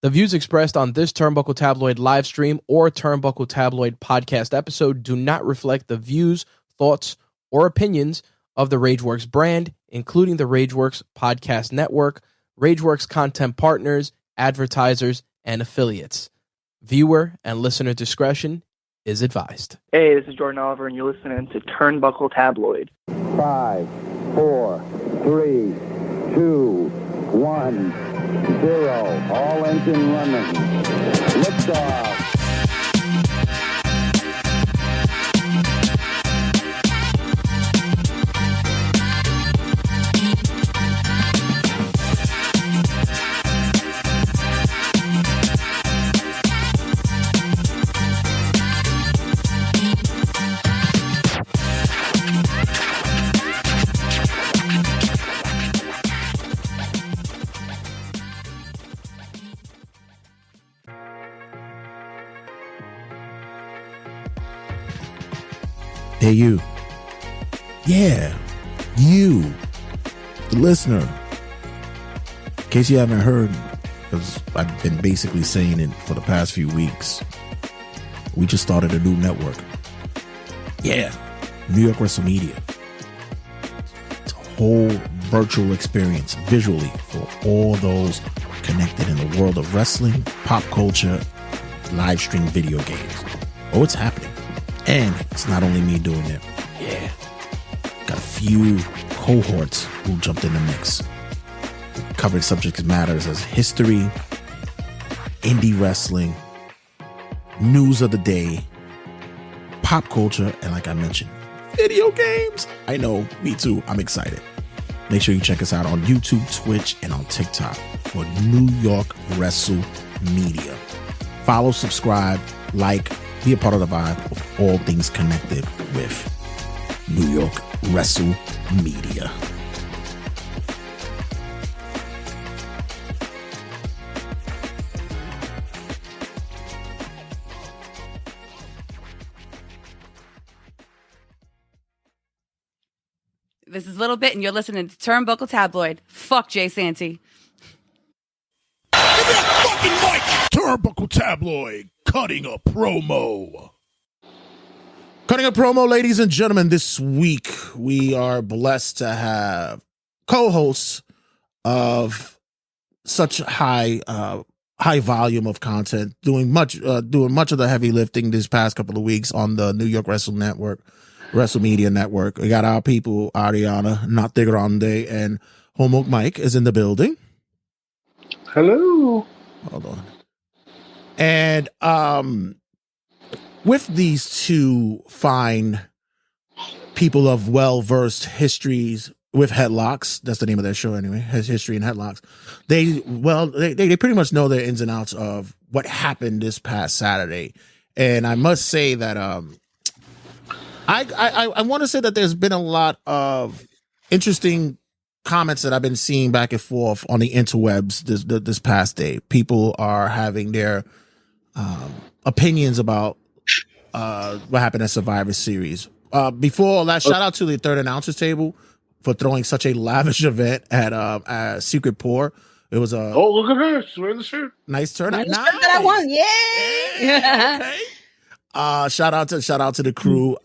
The views expressed on this Turnbuckle Tabloid live stream or Turnbuckle Tabloid podcast episode do not reflect the views, thoughts, or opinions of the Rageworks brand, including the Rageworks podcast network, Rageworks content partners, advertisers, and affiliates. Viewer and listener discretion is advised. Hey, this is Jordan Oliver, and you're listening to Turnbuckle Tabloid. 5, 4, 3, 2, 1, 0. All engine running. Liftoff. Hey, you. Yeah, you, the listener. In case you haven't heard, because I've been basically saying it for the past few weeks, we just started a new network. Yeah, New York Wrestle Media. It's a whole virtual experience visually for all those connected in the world of wrestling, pop culture, live stream video games. Oh, it's happening. And it's not only me doing it. Yeah. Got a few cohorts who jumped in the mix. Covering subject matters as history, indie wrestling, news of the day, pop culture, and like I mentioned, video games. I know, me too. I'm excited. Make sure you check us out on YouTube, Twitch, and on TikTok for New York Wrestle Media. Follow, subscribe, like, be a part of the vibe of all things connected with New York Wrestle Media. This is Little Bit, and you're listening to Turnbuckle Tabloid. Fuck Jay Santee. Give me that fucking mic! Turnbuckle Tabloid, cutting a promo. Cutting a promo, ladies and gentlemen. This week, we are blessed to have co-hosts of such high volume of content, doing much of the heavy lifting this past couple of weeks on the New York Wrestle Network, Wrestle Media Network. We got our people, Ariana, Not De Grande, and Homework Mike is in the building. Hello. Hold on. And with these two fine people of well-versed histories with headlocks, that's the name of their show anyway, History and Headlocks, they pretty much know their ins and outs of what happened this past Saturday. And I must say that I want to say that there's been a lot of interesting comments that I've been seeing back and forth on the interwebs this past day. People are having their opinions about what happened at Survivor Series. Before all that, shout out to the Third Announcers Table for throwing such a lavish event at Secret Pour. It was a look at her, she's wearing the shirt. Nice turnout. Nice. That I won, yay! Okay. Shout out to the crew.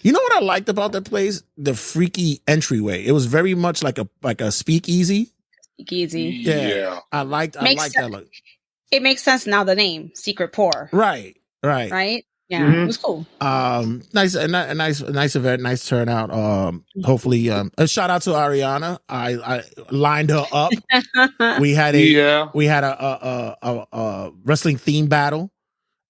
You know what I liked about that place? The freaky entryway. It was very much like a speakeasy. Speakeasy. Yeah. I liked that look. It makes sense now, the name Secret Pour. Right. Yeah, It was cool. Nice event, nice turnout. Hopefully, a shout out to Ariana. I lined her up. We had a wrestling theme battle.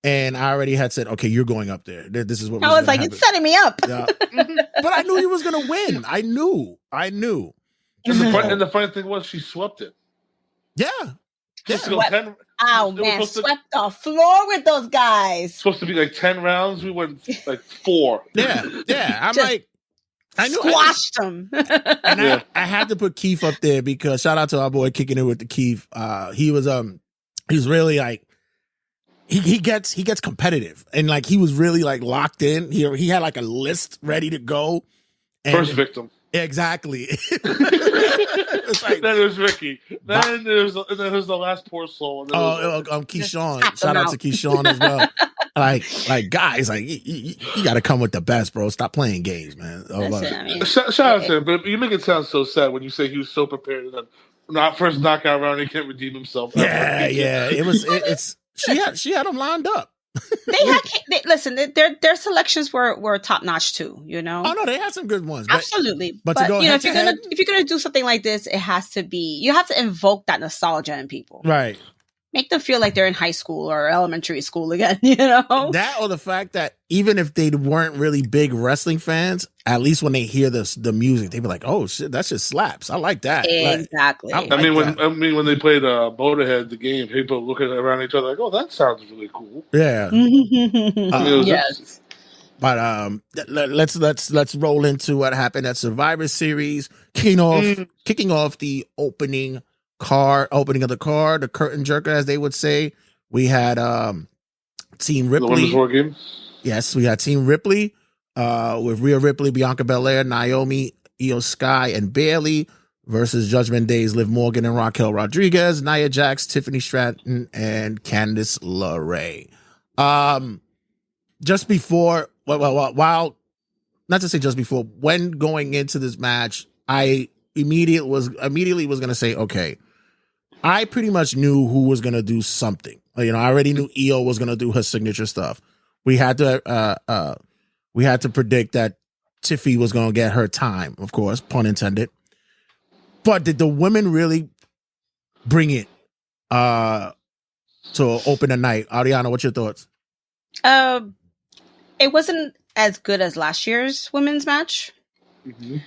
And I already had said, okay, you're going up there. This is what I was like, happen. It's setting me up. Yeah. But I knew he was going to win. I knew. And the funny thing was, she swept it. Yeah. Swept the floor with those guys. Supposed to be like 10 rounds. We went like 4. Yeah. I'm like, I knew squashed them. And I had to put Keith up there because shout out to our boy kicking it with the Keith. He's really like, he gets competitive, and like he was really like locked in. He had like a list ready to go. And First victim. Exactly. It's like, then there's Ricky. Then there's the last poor soul. Keyshawn. Shout out to Keyshawn as well. Like guys, like you got to come with the best, bro. Stop playing games, man. Shout out to him, but you make it sound so sad when you say he was so prepared and then first knockout round he can't redeem himself. Yeah. It's she had him lined up. Listen. Their selections were top notch too. You know. Oh no, they had some good ones. Absolutely. But to go if you're gonna do something like this, it has to be. You have to invoke that nostalgia in people. Right. Make them feel like they're in high school or elementary school again, you know? That or the fact that even if they weren't really big wrestling fans, at least when they hear the music, they be like, "Oh shit, that just slaps." I like that. Exactly. When they played Motorhead, the game, people looking around each other like, "Oh, that sounds really cool." Yeah. Yes. But let's roll into what happened at Survivor Series, kicking off the opening of the card, the curtain jerker, as they would say. We had Team Ripley. The Women's War Games? Yes, we had Team Ripley with Rhea Ripley, Bianca Belair, Naomi, Io Sky, and Bayley versus Judgment Day's Liv Morgan and Raquel Rodriguez, Nia Jax, Tiffany Stratton, and Candice LeRae. Just before, while not to say just before, when going into this match, I immediately was going to say, okay, I pretty much knew who was going to do something. You know, I already knew Io was going to do her signature stuff. We had to predict that Tiffy was going to get her time, of course, pun intended. But did the women really bring it to open the night? Ariana, what's your thoughts? It wasn't as good as last year's women's match. Mm-hmm.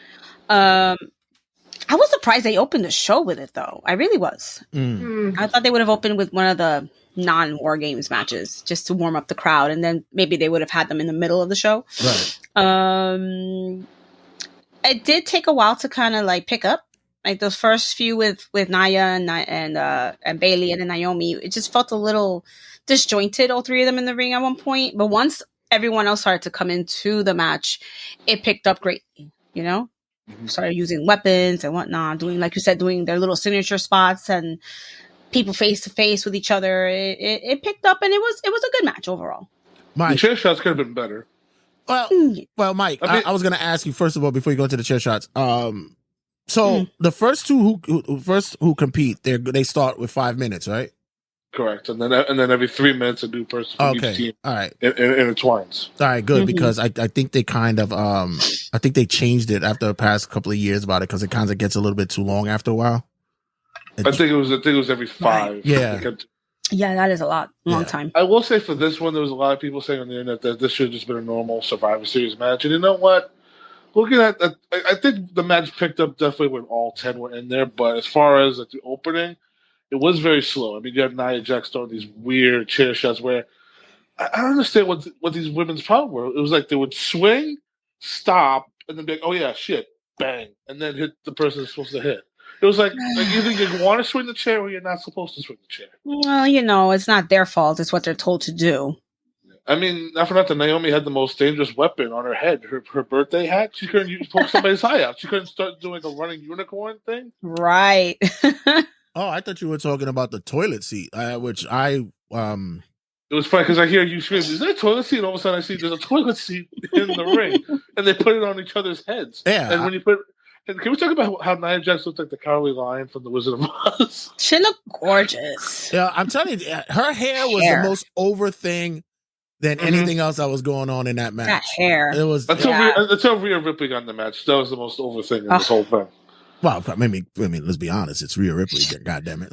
I was surprised they opened the show with it, though. I really was. I thought they would have opened with one of the non-War Games matches just to warm up the crowd, and then maybe they would have had them in the middle of the show. Right. It did take a while to kind of like pick up. Like those first few with Nia and Bayley and then Naomi, it just felt a little disjointed, all three of them in the ring at one point. But once everyone else started to come into the match, it picked up greatly, you know? Started using weapons and whatnot, doing, like you said, doing their little signature spots and people face to face with each other. It picked up, and it was a good match overall. Mike, the chair shots could have been better. Well, Mike, I was going to ask you first of all before you go into the chair shots. So the first two who compete, they start with 5 minutes, right? Correct, and then every 3 minutes a new person from each team. All right, it intertwines. All right, good, because I think they kind of I think they changed it after the past couple of years about it because it kind of gets a little bit too long after a while. I think it was every 5. Yeah. Yeah, that is a long time. I will say for this one, there was a lot of people saying on the internet that this should have just been a normal Survivor Series match. And you know what? Looking at that, I think the match picked up definitely when all 10 were in there. But as far as the opening, it was very slow. I mean, you have Nia Jax throwing these weird chair shots where I don't understand what these women's problem were. It was like they would swing, stop, and then be like, oh yeah, shit, bang, and then hit the person that's supposed to hit. It was like either you want to swing the chair or you're not supposed to swing the chair. Well, you know, it's not their fault. It's what they're told to do. I mean, not for nothing, Naomi had the most dangerous weapon on her head, her birthday hat. She couldn't poke somebody's eye out. She couldn't start doing a running unicorn thing. Right. Oh, I thought you were talking about the toilet seat, which I It was funny because I hear you scream, "Is there a toilet seat?" And all of a sudden I see there's a toilet seat in the ring, and they put it on each other's heads. Yeah. And when you put, and can we talk about how Nia Jax looked like the Cowardly Lion from The Wizard of Oz? She looked gorgeous. Yeah, I'm telling you, her hair was the most over thing than anything else that was going on in that match. That hair. It was until Rhea Ripley got in the match. That was the most over thing in this whole thing. Well, I mean, let's be honest. It's Rhea Ripley. God damn it!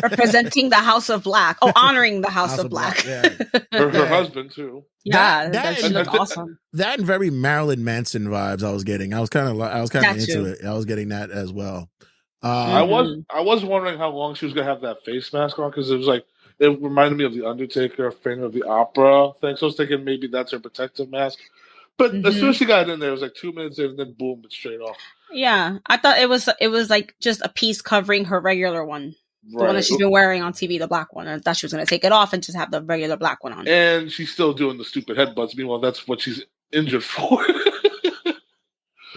Representing the House of Black. Oh, honoring the House of Black. Yeah. Her husband too. Yeah, that looked awesome. That and very Marilyn Manson vibes. I was getting. I was kind of into it. I was getting that as well. I was wondering how long she was gonna have that face mask on because it was like it reminded me of the Undertaker, Phantom of the Opera thing. So I was thinking maybe that's her protective mask. But as soon as she got in there, it was like 2 minutes in, and then boom, it's straight off. Yeah, I thought it was like just a piece covering her regular one, the one that she's been wearing on TV, the black one. I thought she was going to take it off and just have the regular black one on. And she's still doing the stupid headbutts. Meanwhile, that's what she's injured for.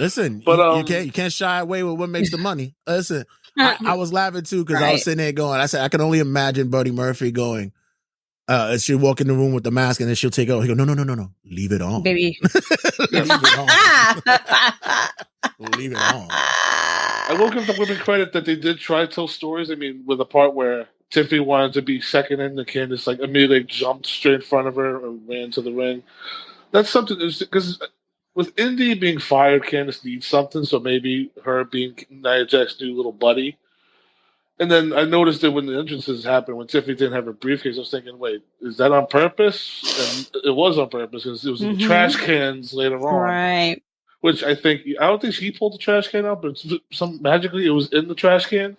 Listen, But you can't shy away with what makes the money. Listen, I was laughing too because I was Right. sitting there going, I said, I can only imagine Buddy Murphy going, she'll walk in the room with the mask and then she'll take it off. He go, no, leave it on. Baby. Leave it on. Leave it on. I will give the women credit that they did try to tell stories. I mean, with the part where Tiffany wanted to be second in, the Candice like immediately jumped straight in front of her and ran to the ring. That's something because with Indy being fired, Candice needs something. So maybe her being Nia Jax's new little buddy. And then I noticed that when the entrances happened, when Tiffany didn't have her briefcase, I was thinking, wait, is that on purpose? And it was on purpose because it was in the trash cans later on. Right. Which I don't think she pulled the trash can out, but magically it was in the trash can.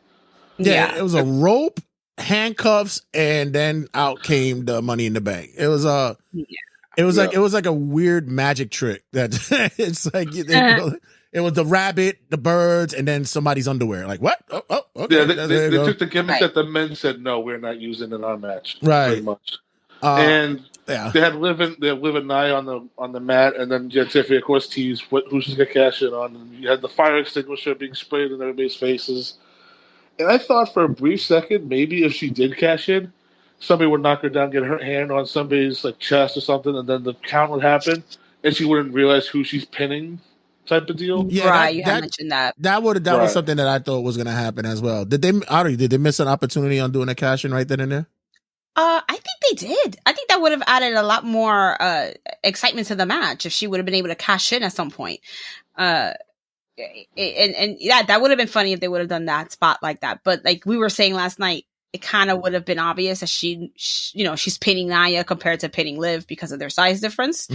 Yeah, it was a rope, handcuffs, and then out came the money in the bank. It was it was like a weird magic trick that it's like it was the rabbit, the birds, and then somebody's underwear. Like what? Oh, okay. Yeah, they took the gimmick that the men said no, we're not using in our match. Right, pretty much. And they had Liv and Nia on the mat, and then Tiffany, of course, teased who she's gonna cash in on. And you had the fire extinguisher being sprayed in everybody's faces. And I thought for a brief second, maybe if she did cash in, somebody would knock her down, get her hand on somebody's like chest or something, and then the count would happen, and she wouldn't realize who she's pinning, type of deal. Yeah, right. You had mentioned that. That was something that I thought was gonna happen as well. Did they miss an opportunity on doing a cash in right then and there? I think they did. I think that would have added a lot more excitement to the match if she would have been able to cash in at some point. And yeah, that would have been funny if they would have done that spot like that. But like we were saying last night, it kind of would have been obvious that she she's pinning Nia compared to pinning Liv because of their size difference.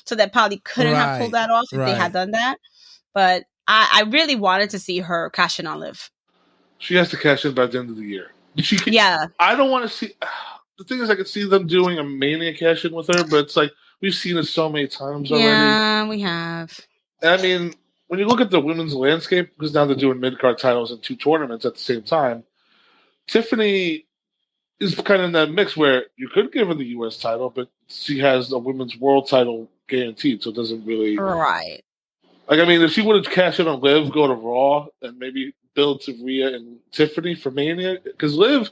So that probably couldn't have pulled that off if they had done that. But I really wanted to see her cash in on Liv. She has to cash in by the end of the year. Yeah. I don't want to see. The thing is, I could see them doing a Mania cash in with her, but it's like we've seen it so many times already. Yeah, we have. I mean, when you look at the women's landscape, because now they're doing mid-card titles in 2 tournaments at the same time, Tiffany is kind of in that mix where you could give her the U.S. title, but she has a women's world title guaranteed, so it doesn't really... Right. Like, I mean, if she would have cashed in on Liv, go to Raw, and maybe build to Rhea and Tiffany for Mania, because Liv...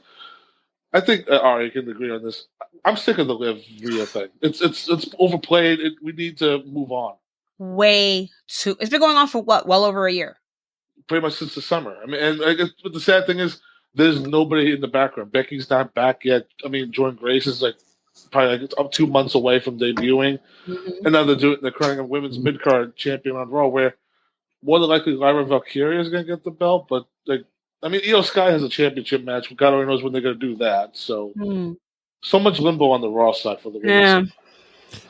I think Ari can agree on this. I'm sick of the Liv Rhea thing. It's overplayed. We need to move on. Way too. It's been going on for what? Well over a year. Pretty much since the summer. I mean, and I guess, but the sad thing is, there's nobody in the background. Becky's not back yet. I mean, Jordan Grace is like probably like up 2 months away from debuting, and now they're crying a women's mid card champion on Raw, where more than likely Lyra Valkyria is going to get the belt, but like. I mean, Io Sky has a championship match. God only knows when they're going to do that. So, so much limbo on the Raw side for the women's.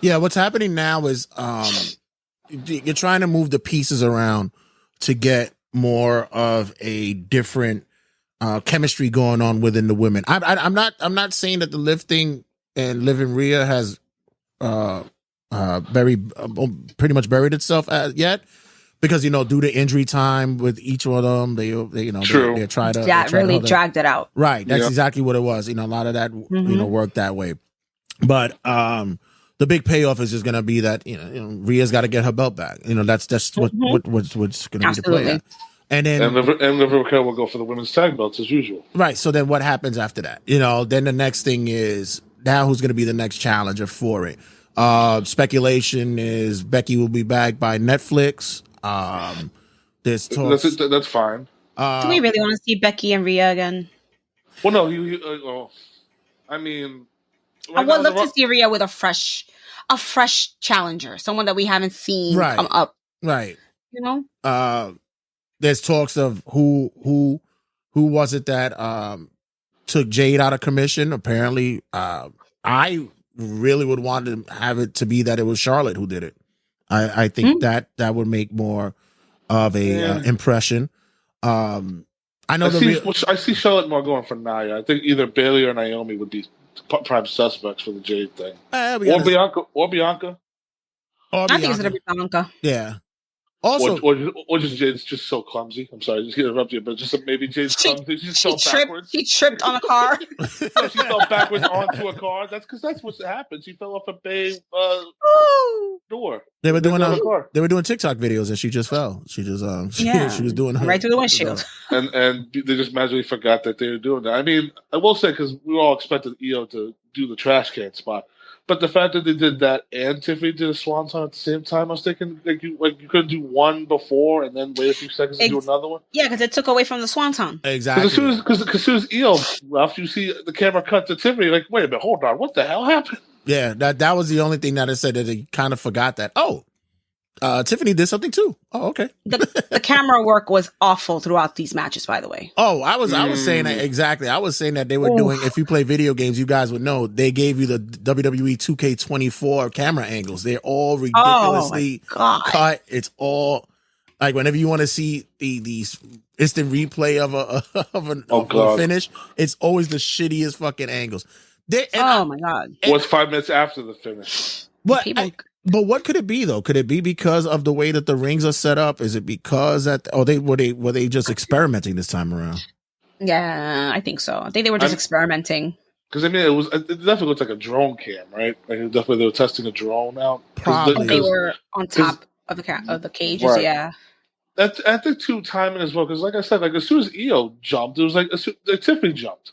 Yeah, what's happening now is you're trying to move the pieces around to get more of a different chemistry going on within the women. I'm not saying that the lifting and Liv and Rhea has pretty much buried itself yet. Because, due to injury time with each one of them, they try to... That really dragged it out. Right. That's exactly what it was. A lot of that, worked that way. But the big payoff is just going to be that, Rhea's got to get her belt back. That's just what's going to be the play. And then... And Liv Raquel will go for the women's tag belts as usual. Right. So then what happens after that? Then the next thing is, now who's going to be the next challenger for it? Speculation is Becky will be back by Netflix. There's talks. That's fine. Do we really want to see Becky and Rhea again? Well, no. I mean, I would love to see Rhea with a fresh challenger, someone that we haven't seen come up. Right. There's talks of who was it that took Jade out of commission? Apparently, I really would want to have it to be that it was Charlotte who did it. I think that would make more of a impression. I know I see Charlotte more going for Nia. I think either Bayley or Naomi would be prime suspects for the Jade thing, or Bianca. I think it's gonna be Bianca. Yeah, Also, or just Jade's just so clumsy. I'm sorry, just to interrupt you, but just maybe Jade's clumsy. She just fell backwards. She tripped on a car. No, she fell backwards onto a car. That's what happened. She fell off a bay door. They were doing TikTok videos and she just fell. She just she was doing her right through the windshield. And they just magically forgot that they were doing that. I mean, I will say, because we all expected Io to do the trash can spot, but the fact that they did that and Tiffany did a swanton at the same time, I was thinking you couldn't do one before and then wait a few seconds and do another one. Yeah, because it took away from the swanton. Exactly. Because as soon as Io left, you see the camera cut to Tiffany. Like, wait a minute, hold on, what the hell happened? Yeah, that was the only thing that I said, that they kind of forgot that. Oh, Tiffany did something too. Oh, okay. The camera work was awful throughout these matches, by the way. Oh, I was saying that exactly. I was saying that they were doing, if you play video games, you guys would know, they gave you the WWE 2K24 camera angles. They're all ridiculously cut. It's all like, whenever you want to see the instant replay of a finish, it's always the shittiest fucking angles. My God. What's 5 minutes after the finish? But what could it be though? Could it be because of the way that the rings are set up? Is it because that were they just experimenting this time around? Yeah, I think so. I think they were just experimenting. Because I mean, it definitely looked like a drone cam, right? Like definitely they were testing a drone out. Probably they were on top of the cages. Right. Yeah. I think too, timing as well. Because like I said, like as soon as Io jumped, it was like Tiffany jumped.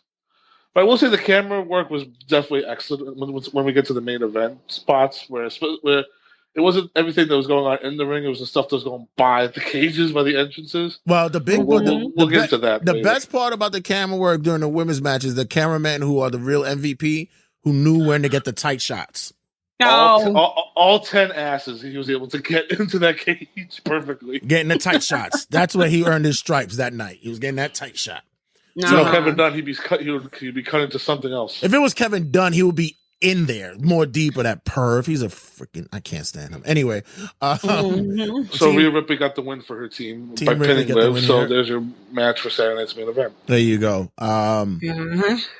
But I will say the camera work was definitely excellent when we get to the main event spots, where it wasn't everything that was going on in the ring. It was the stuff that was going by the cages, by the entrances. Well, we'll get to that. The best part about the camera work during the women's matches, the cameramen who are the real MVP, who knew when to get the tight shots. All 10 asses, he was able to get into that cage perfectly. Getting the tight shots. That's where he earned his stripes that night. He was getting that tight shot. No, Kevin Dunn, he'd be cut into something else. If it was Kevin Dunn, he would be in there more deep of that perv. He's a freaking, I can't stand him. Anyway, so Rhea Ripley got the win for her team by pinning Liv. So there's your match for Saturday night's main event. There you go.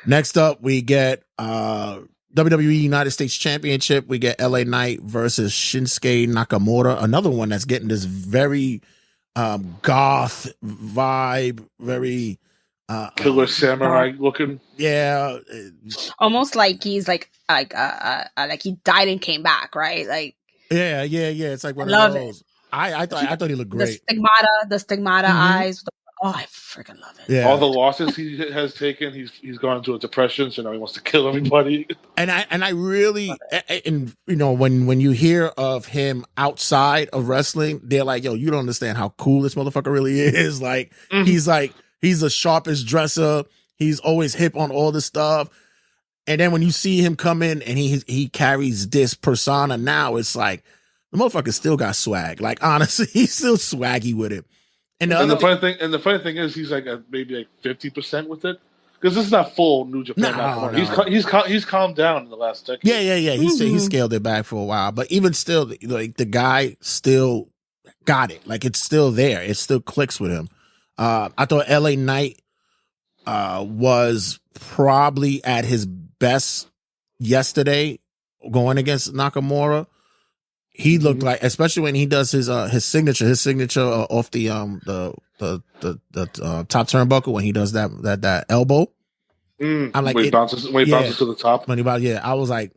Next up, we get WWE United States Championship. We get LA Knight versus Shinsuke Nakamura. Another one that's getting this very goth vibe, very killer samurai looking. Yeah, almost like he's like he died and came back, right? Like yeah. It's like one of those. I thought he looked great. The stigmata eyes. Oh, I freaking love it. Yeah. All the losses he has taken, he's gone into a depression, so now he wants to kill everybody. And I really, and you know, when you hear of him outside of wrestling, they're like, yo, you don't understand how cool this motherfucker really is. Like he's the sharpest dresser. He's always hip on all this stuff. And then when you see him come in and he carries this persona now, it's like the motherfucker still got swag. Like honestly, he's still swaggy with it. And the funny thing is, he's like maybe like 50% with it, because this is not full New Japan. No. He's calmed down in the last decade. Yeah. He scaled it back for a while, but even still, like the guy still got it. Like it's still there. It still clicks with him. I thought LA Knight was probably at his best yesterday going against Nakamura. He looked like, especially when he does his signature off the top turnbuckle, when he does that elbow. I'm like, when he bounces to the top. I was like,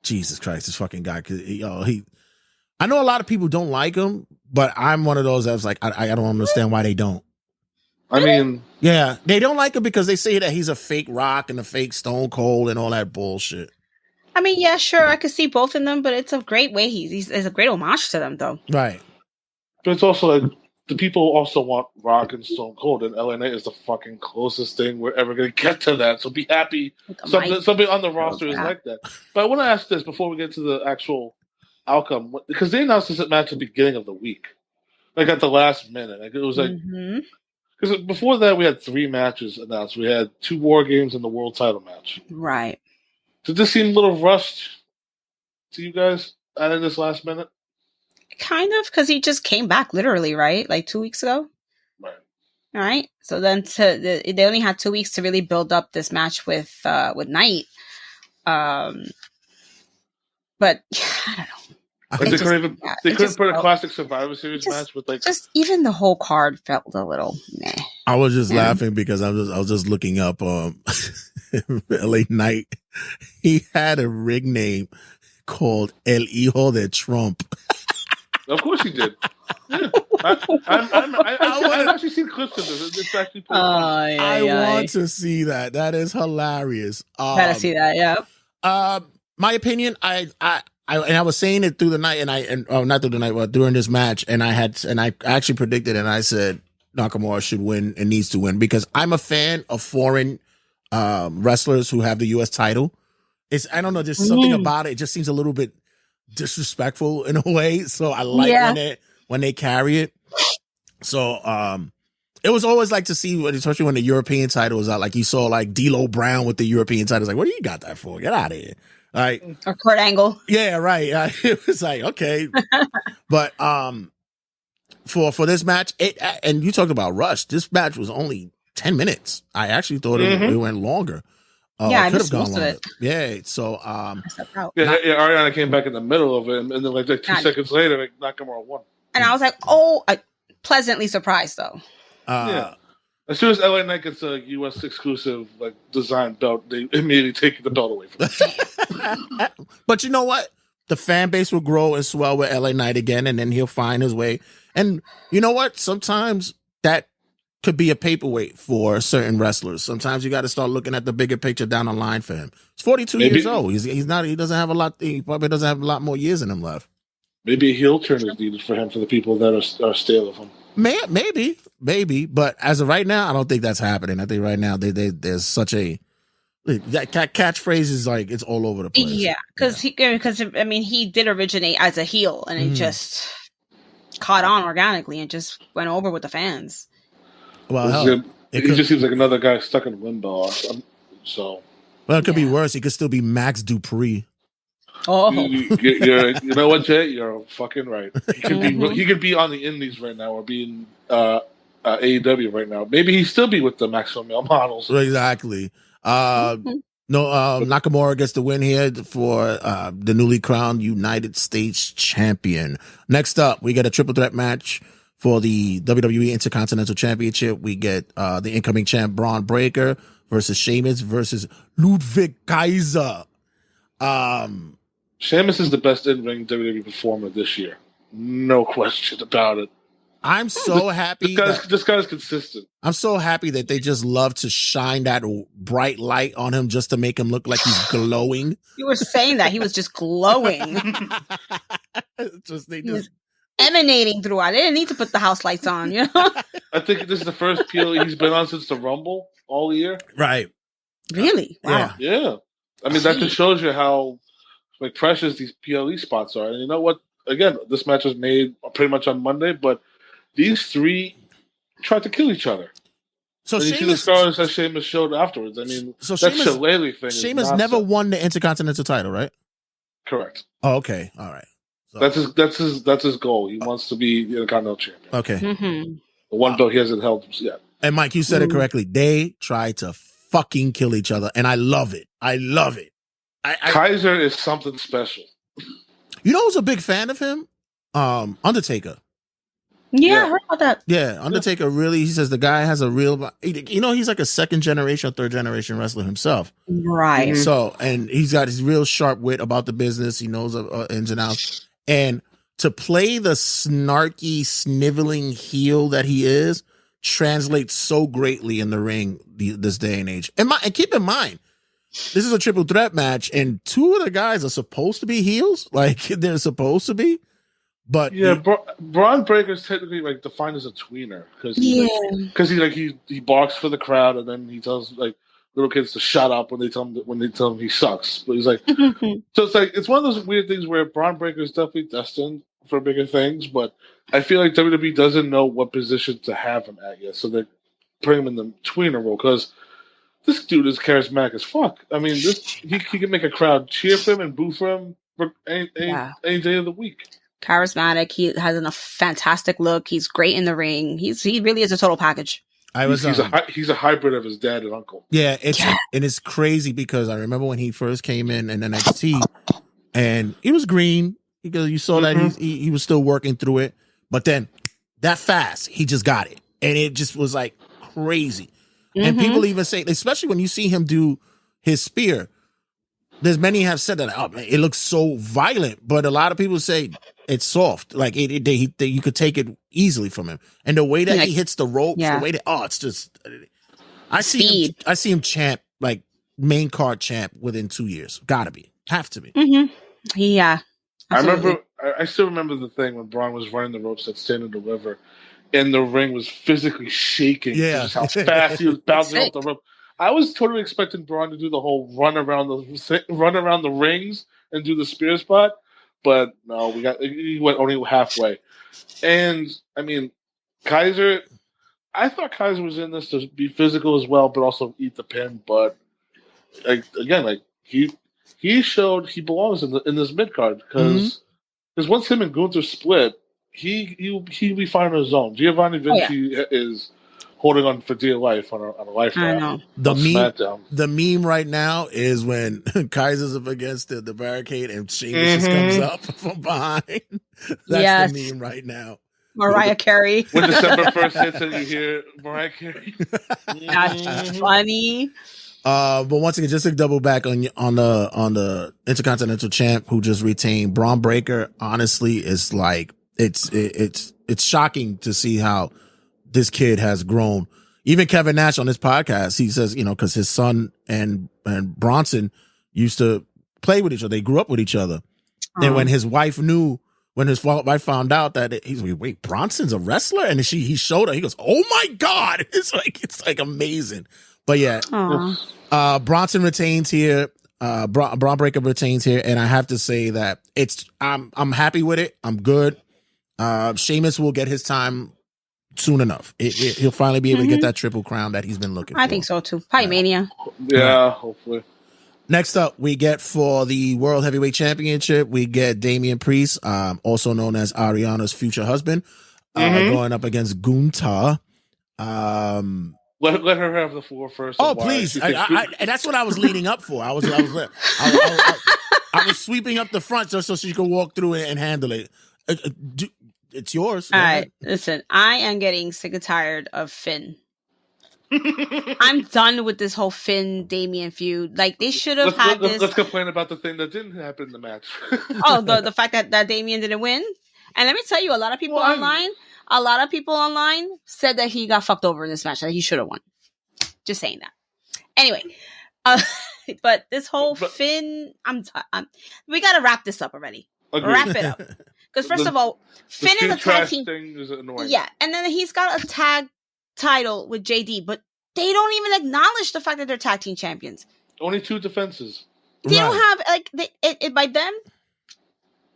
Jesus Christ, this fucking guy. I know a lot of people don't like him, but I'm one of those that was like, I don't understand why they don't. I mean, yeah, they don't like him because they say that he's a fake Rock and a fake Stone Cold and all that bullshit. I mean, yeah, sure, I could see both in them, but it's a great way. He's a great homage to them, though. Right. But it's also like the people also want Rock and Stone Cold, and LA Knight is the fucking closest thing we're ever going to get to that. So be happy something on the roster is like that. But I want to ask this before we get to the actual outcome, because they announced this match at the beginning of the week, like at the last minute. Like it was like, because before that we had 3 matches announced. We had 2 War Games and the World Title match. Right. Did this seem a little rushed to you guys adding this last minute? Kind of, because he just came back literally, right? Like 2 weeks ago? Right. All right. So then they only had 2 weeks to really build up this match with Knight. But I don't know. I Like hate they couldn't put a classic Survivor Series match with like just even the whole card felt a little meh. I was just laughing because I was just looking up LA Knight. He had a rig name called El Hijo de Trump. Of course he did. Yeah. I've actually seen clips of this. It's actually pretty funny. I want to see that. That is hilarious. Gotta see that, yeah. My opinion, I was saying it through the night, not through the night, but during this match, and I actually predicted, and I said Nakamura should win and needs to win because I'm a fan of foreign wrestlers who have the U.S. title. I don't know, there's something about it. It just seems a little bit disrespectful in a way. So I like when they carry it. So it was always like to see, especially when the European title was out, like you saw like D'Lo Brown with the European title. It's like, what do you got that for? Get out of here. Like, or Kurt Angle. Yeah, right. It was like, okay. But for this match, and you talked about Rush, this match was only 10 minutes. I actually thought it went longer. I could have gone longer. It. Yeah, so Ariana came back in the middle of it, and then like 2 seconds later, like Nakamura won. And I was like, pleasantly surprised though. Yeah. As soon as LA Knight gets a U.S. exclusive like design belt, they immediately take the belt away from him. But you know what? The fan base will grow and swell with LA Knight again, and then he'll find his way. And you know what? Sometimes that could be a paperweight for certain wrestlers. Sometimes you got to start looking at the bigger picture down the line for him. He's 42 years old. He's not. He doesn't have a lot. He probably doesn't have a lot more years in him left. Maybe a heel turn is needed for him, for the people that are stale of him. Maybe, but as of right now, I don't think that's happening. I think right now there's such a that catchphrase is like it's all over the place. Yeah, because he did originate as a heel, and it just caught on organically and just went over with the fans. Well, he just seems like another guy stuck in limbo. So, it could be worse. He could still be Max Dupree. Oh, you know what, Jay? You're fucking right. He could be on the Indies right now, or be in AEW right now. Maybe he'd still be with the Maximum Male Models. Exactly. Nakamura gets the win here for the newly crowned United States champion. Next up, we get a triple threat match for the WWE Intercontinental Championship. We get the incoming champ Braun Breaker versus Sheamus versus Ludwig Kaiser. Sheamus is the best in-ring WWE performer this year. No question about it. I'm so happy. This guy's consistent. I'm so happy that they just love to shine that bright light on him just to make him look like he's glowing. You were saying that he was just glowing. He was emanating through. I didn't need to put the house lights on. You know. I think this is the first PLE he's been on since the Rumble all year. Right. Really? Wow. Yeah. I mean, that just shows you how precious these PLE spots are. And you know what? Again, this match was made pretty much on Monday, but these three tried to kill each other. So you see the scars that Sheamus showed afterwards. I mean, that Shillelagh thing. Sheamus never won the Intercontinental title, right? Correct. Oh, okay. All right. So. That's his goal. He wants to be the Intercontinental champion. Okay. Mm-hmm. The one belt he hasn't held yet. And Mike, you said it correctly. They tried to fucking kill each other, and I love it. Kaiser is something special. You know who's a big fan of him? Undertaker. Yeah, I heard about that. Yeah, Undertaker really, he says the guy has a real, he's like a second generation or third generation wrestler himself. Right. So, and he's got his real sharp wit about the business. He knows ins and outs. And to play the snarky, sniveling heel that he is translates so greatly in the ring this day and age. And keep in mind, this is a triple threat match, and two of the guys are supposed to be heels. Like, they're supposed to be. But Braun Breaker is technically defined as a tweener because he barks for the crowd, and then he tells little kids to shut up when they tell him he sucks. But he's like, so it's one of those weird things where Braun Breaker is definitely destined for bigger things, but I feel like WWE doesn't know what position to have him at yet, so they put him in the tweener role because this dude is charismatic as fuck. I mean, he can make a crowd cheer for him and boo for him for any day of the week. Charismatic. He has a fantastic look. He's great in the ring. He really is a total package. He's a hybrid of his dad and uncle. Yeah, it's crazy because I remember when he first came in NXT, and he was green. because you saw that he was still working through it. But then that fast, he just got it. And it just was like crazy. And people even say, especially when you see him do his spear, there's many have said that, oh man, it looks so violent. But a lot of people say it's soft. Like you could take it easily from him. And the way that he hits the ropes, the way that, it's just, I see him champ, like main card champ within 2 years. Gotta be. Have to be. Yeah. Absolutely. I still remember the thing when Braun was running the ropes at Stand and Deliver, and the ring was physically shaking. Yeah. Just how fast he was bouncing off the rope. I was totally expecting Braun to do the whole run around the rings and do the spear spot, but no, he went only halfway. And I mean, Kaiser, I thought Kaiser was in this to be physical as well, but also eat the pin. But he showed he belongs in this mid card because once him and Gunther split, he'll be fine on his own. Giovanni Vinci is holding on for dear life on a life I know. The meme right now is when Kaiser's up against the barricade and Sheamus just comes up from behind. That's the meme right now. Mariah Carey. When December 1st hits and you hear Mariah Carey. That's funny. But once again, just to double back on the Intercontinental Champ who just retained, Braun Breaker, honestly, is like it's shocking to see how this kid has grown. Even Kevin Nash on his podcast, he says, because his son and Bronson used to play with each other. They grew up with each other. And when his wife found out that he's like, wait, Bronson's a wrestler? And he showed her, he goes, oh my God. It's like amazing. But yeah, Bronson retains here. Braun Breaker retains here. And I have to say that I'm happy with it. I'm good. Sheamus will get his time soon enough. He'll finally be able to get that triple crown that he's been looking for. I think so too. Probably Mania. Yeah, hopefully. Next up, we get for the World Heavyweight Championship, we get Damian Priest, also known as Ariana's future husband, going up against Gunther. Let her have the floor first. Oh, please. And that's what I was leading up for. I was sweeping up the front so she could walk through it and handle it. It's yours. All right, listen, I am getting sick and tired of Finn. I'm done with this whole Finn Damian feud. Like, they should have had this. Let's complain about the thing that didn't happen in the match. The fact that Damian didn't win. And let me tell you, a lot of people online said that he got fucked over in this match, that he should have won. Just saying that. Anyway, but this whole Finn, we got to wrap this up already. Agreed. Wrap it up. Because first of all, Finn is a tag team thing is annoying. Yeah, and then he's got a tag title with JD, but they don't even acknowledge the fact that they're tag team champions. Only 2 defenses. They don't have by them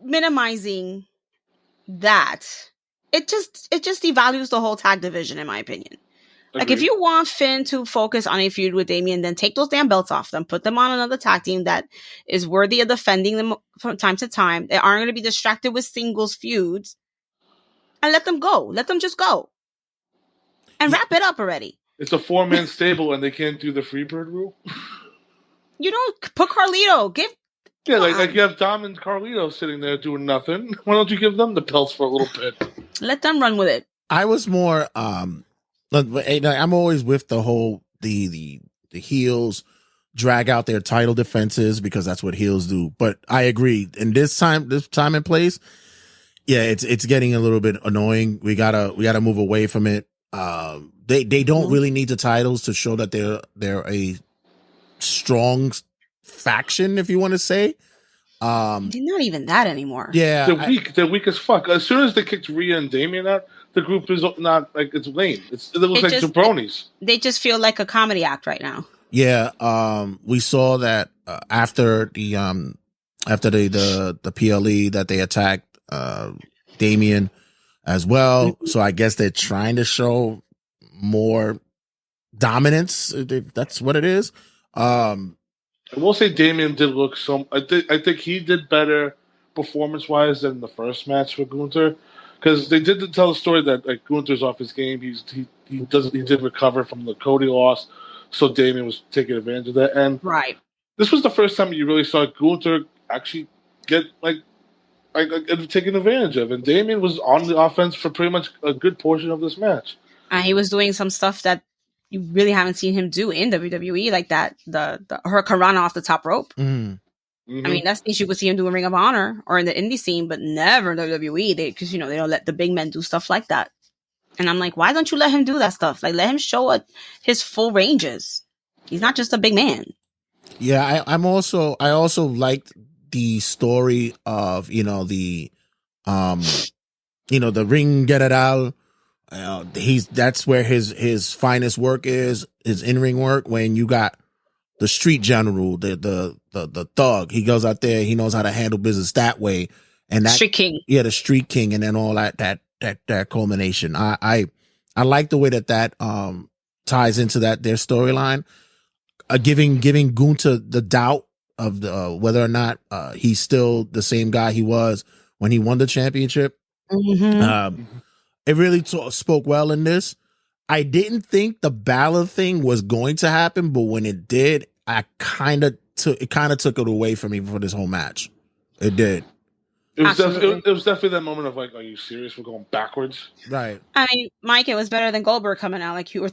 minimizing that. It just devalues the whole tag division, in my opinion. Agreed. Like, if you want Finn to focus on a feud with Damian, then take those damn belts off them. Put them on another tag team that is worthy of defending them from time to time. They aren't going to be distracted with singles feuds. And let them go. Let them just go. And wrap it up already. It's a 4-man stable and they can't do the Freebird rule? You don't put Carlito. Like you have Dom and Carlito sitting there doing nothing. Why don't you give them the belts for a little bit? Let them run with it. I was more I'm always with the whole the heels drag out their title defenses because that's what heels do. But I agree. In this time and place, yeah, it's getting a little bit annoying. We gotta move away from it. They don't really need the titles to show that they're a strong faction, if you want to say. They're not even that anymore. Yeah, they're weak as fuck. As soon as they kicked Rhea and Damian out, the group is not like, it's lame. It looks like jabronis. They just feel like a comedy act right now. Yeah, we saw that after the PLE that they attacked Damian as well. So I guess they're trying to show more dominance. That's what it is. I will say Damian did look I think he did better performance-wise than the first match with Gunther, because they did tell the story that like Gunther's off his game. He did recover from the Cody loss, so Damian was taking advantage of that. And right, this was the first time you really saw Gunther actually get like taken advantage of. And Damien was on the offense for pretty much a good portion of this match. And he was doing some stuff that you really haven't seen him do in WWE, like that the Hurricane off the top rope. Mm-hmm. I mean, that's things you would see him do in Ring of Honor or in the indie scene, but never in WWE. Because they don't let the big men do stuff like that. And I'm like, why don't you let him do that stuff? Like, let him show what his full ranges. He's not just a big man. Yeah, I also liked the story of the ring general. That's where his finest work is, his in-ring work. When you got the street general, the thug, he goes out there, he knows how to handle business that way, and that Street King. Yeah, the Street King, and then all that culmination. I like the way that ties into their storyline, giving Gunther the doubt of the whether or not he's still the same guy he was when he won the championship. Mm-hmm. It really spoke well in this. I didn't think the Balor thing was going to happen, but when it did, it kind of took it away from me for this whole match. It did. It was definitely that moment of like, are you serious? We're going backwards, right? I mean, Mike, it was better than Goldberg coming out like you were.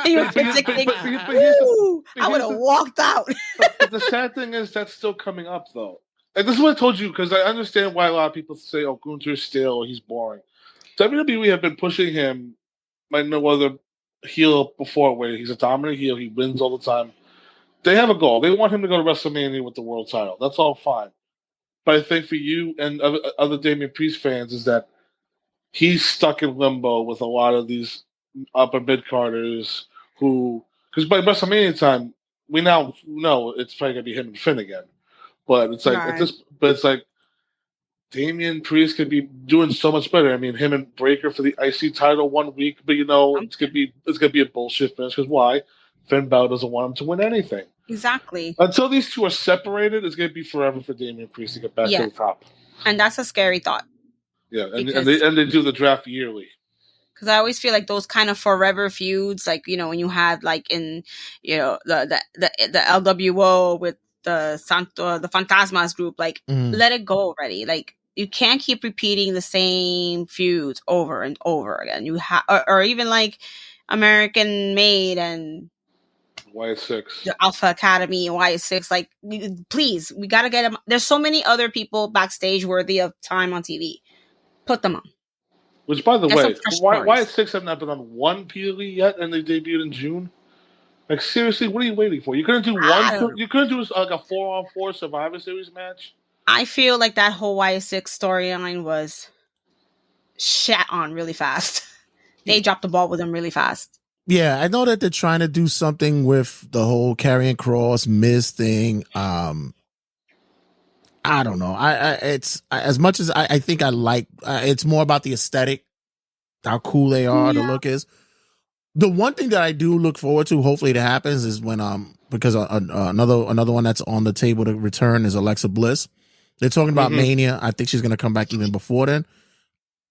You were predicting. I would have walked out. But the sad thing is that's still coming up though. And this is what I told you, because I understand why a lot of people say, "Oh, Gunther's stale, or he's boring." WWE have been pushing him like no other heel before, where he's a dominant heel, he wins all the time. They have a goal. They want him to go to WrestleMania with the world title. That's all fine. But I think for you and other Damian Priest fans is that he's stuck in limbo with a lot of these upper mid-carders who, because by WrestleMania time, we now know it's probably going to be him and Finn again. But it's like, it's like Damian Priest could be doing so much better. I mean, him and Breaker for the IC title 1 week, but it's gonna be a bullshit finish. Because why? Finn Balor doesn't want him to win anything. Exactly. Until these two are separated, it's gonna be forever for Damian Priest to get back to the top. And that's a scary thought. Yeah, and they do the draft yearly. Because I always feel like those kind of forever feuds, like when you had like in the LWO with the Fantasmas group, like let it go already. Like you can't keep repeating the same feuds over and over again. You have, or even like American Made and YS6, the Alpha Academy and YS6. Like, please, we gotta get them. There's so many other people backstage worthy of time on TV. Put them on. Which, by the way, YS6 have not been on one PLE yet, and they debuted in June. Like, seriously, what are you waiting for? You couldn't do one. You couldn't do like a 4-on-4 Survivor Series match. I feel like that whole YS6 storyline was shat on really fast. They dropped the ball with them really fast. Yeah, I know that they're trying to do something with the whole Karrion Kross Miz thing. I don't know. It's as much as I think I like. It's more about the aesthetic, how cool they are. The look is. The one thing that I do look forward to, hopefully it happens, is when because another one that's on the table to return is Alexa Bliss. They're talking about Mania. I think she's going to come back even before then.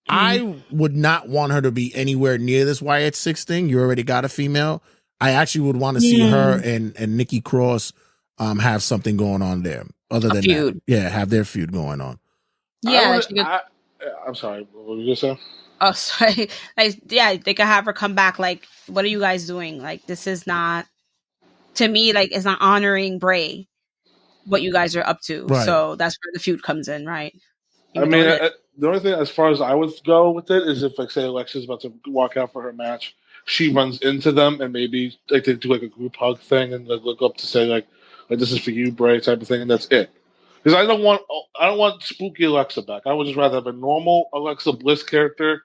I would not want her to be anywhere near this YS6 thing. You already got a female. I actually would want to see her and Nikki Cross have something going on there. Other than that, have their feud going on. Yeah, I'm sorry. What were you gonna say? Oh, sorry. They could have her come back. Like, what are you guys doing? Like, this is not, to me, like, it's not honoring Bray, what you guys are up to. Right. So that's where the feud comes in, right? I mean, the only thing, as far as I would go with it, is if, like, say, Alexa's about to walk out for her match, she runs into them, and maybe like they do like a group hug thing, and they look up to say like this is for you, Bray, type of thing, and that's it. Because I don't want spooky Alexa back. I would just rather have a normal Alexa Bliss character,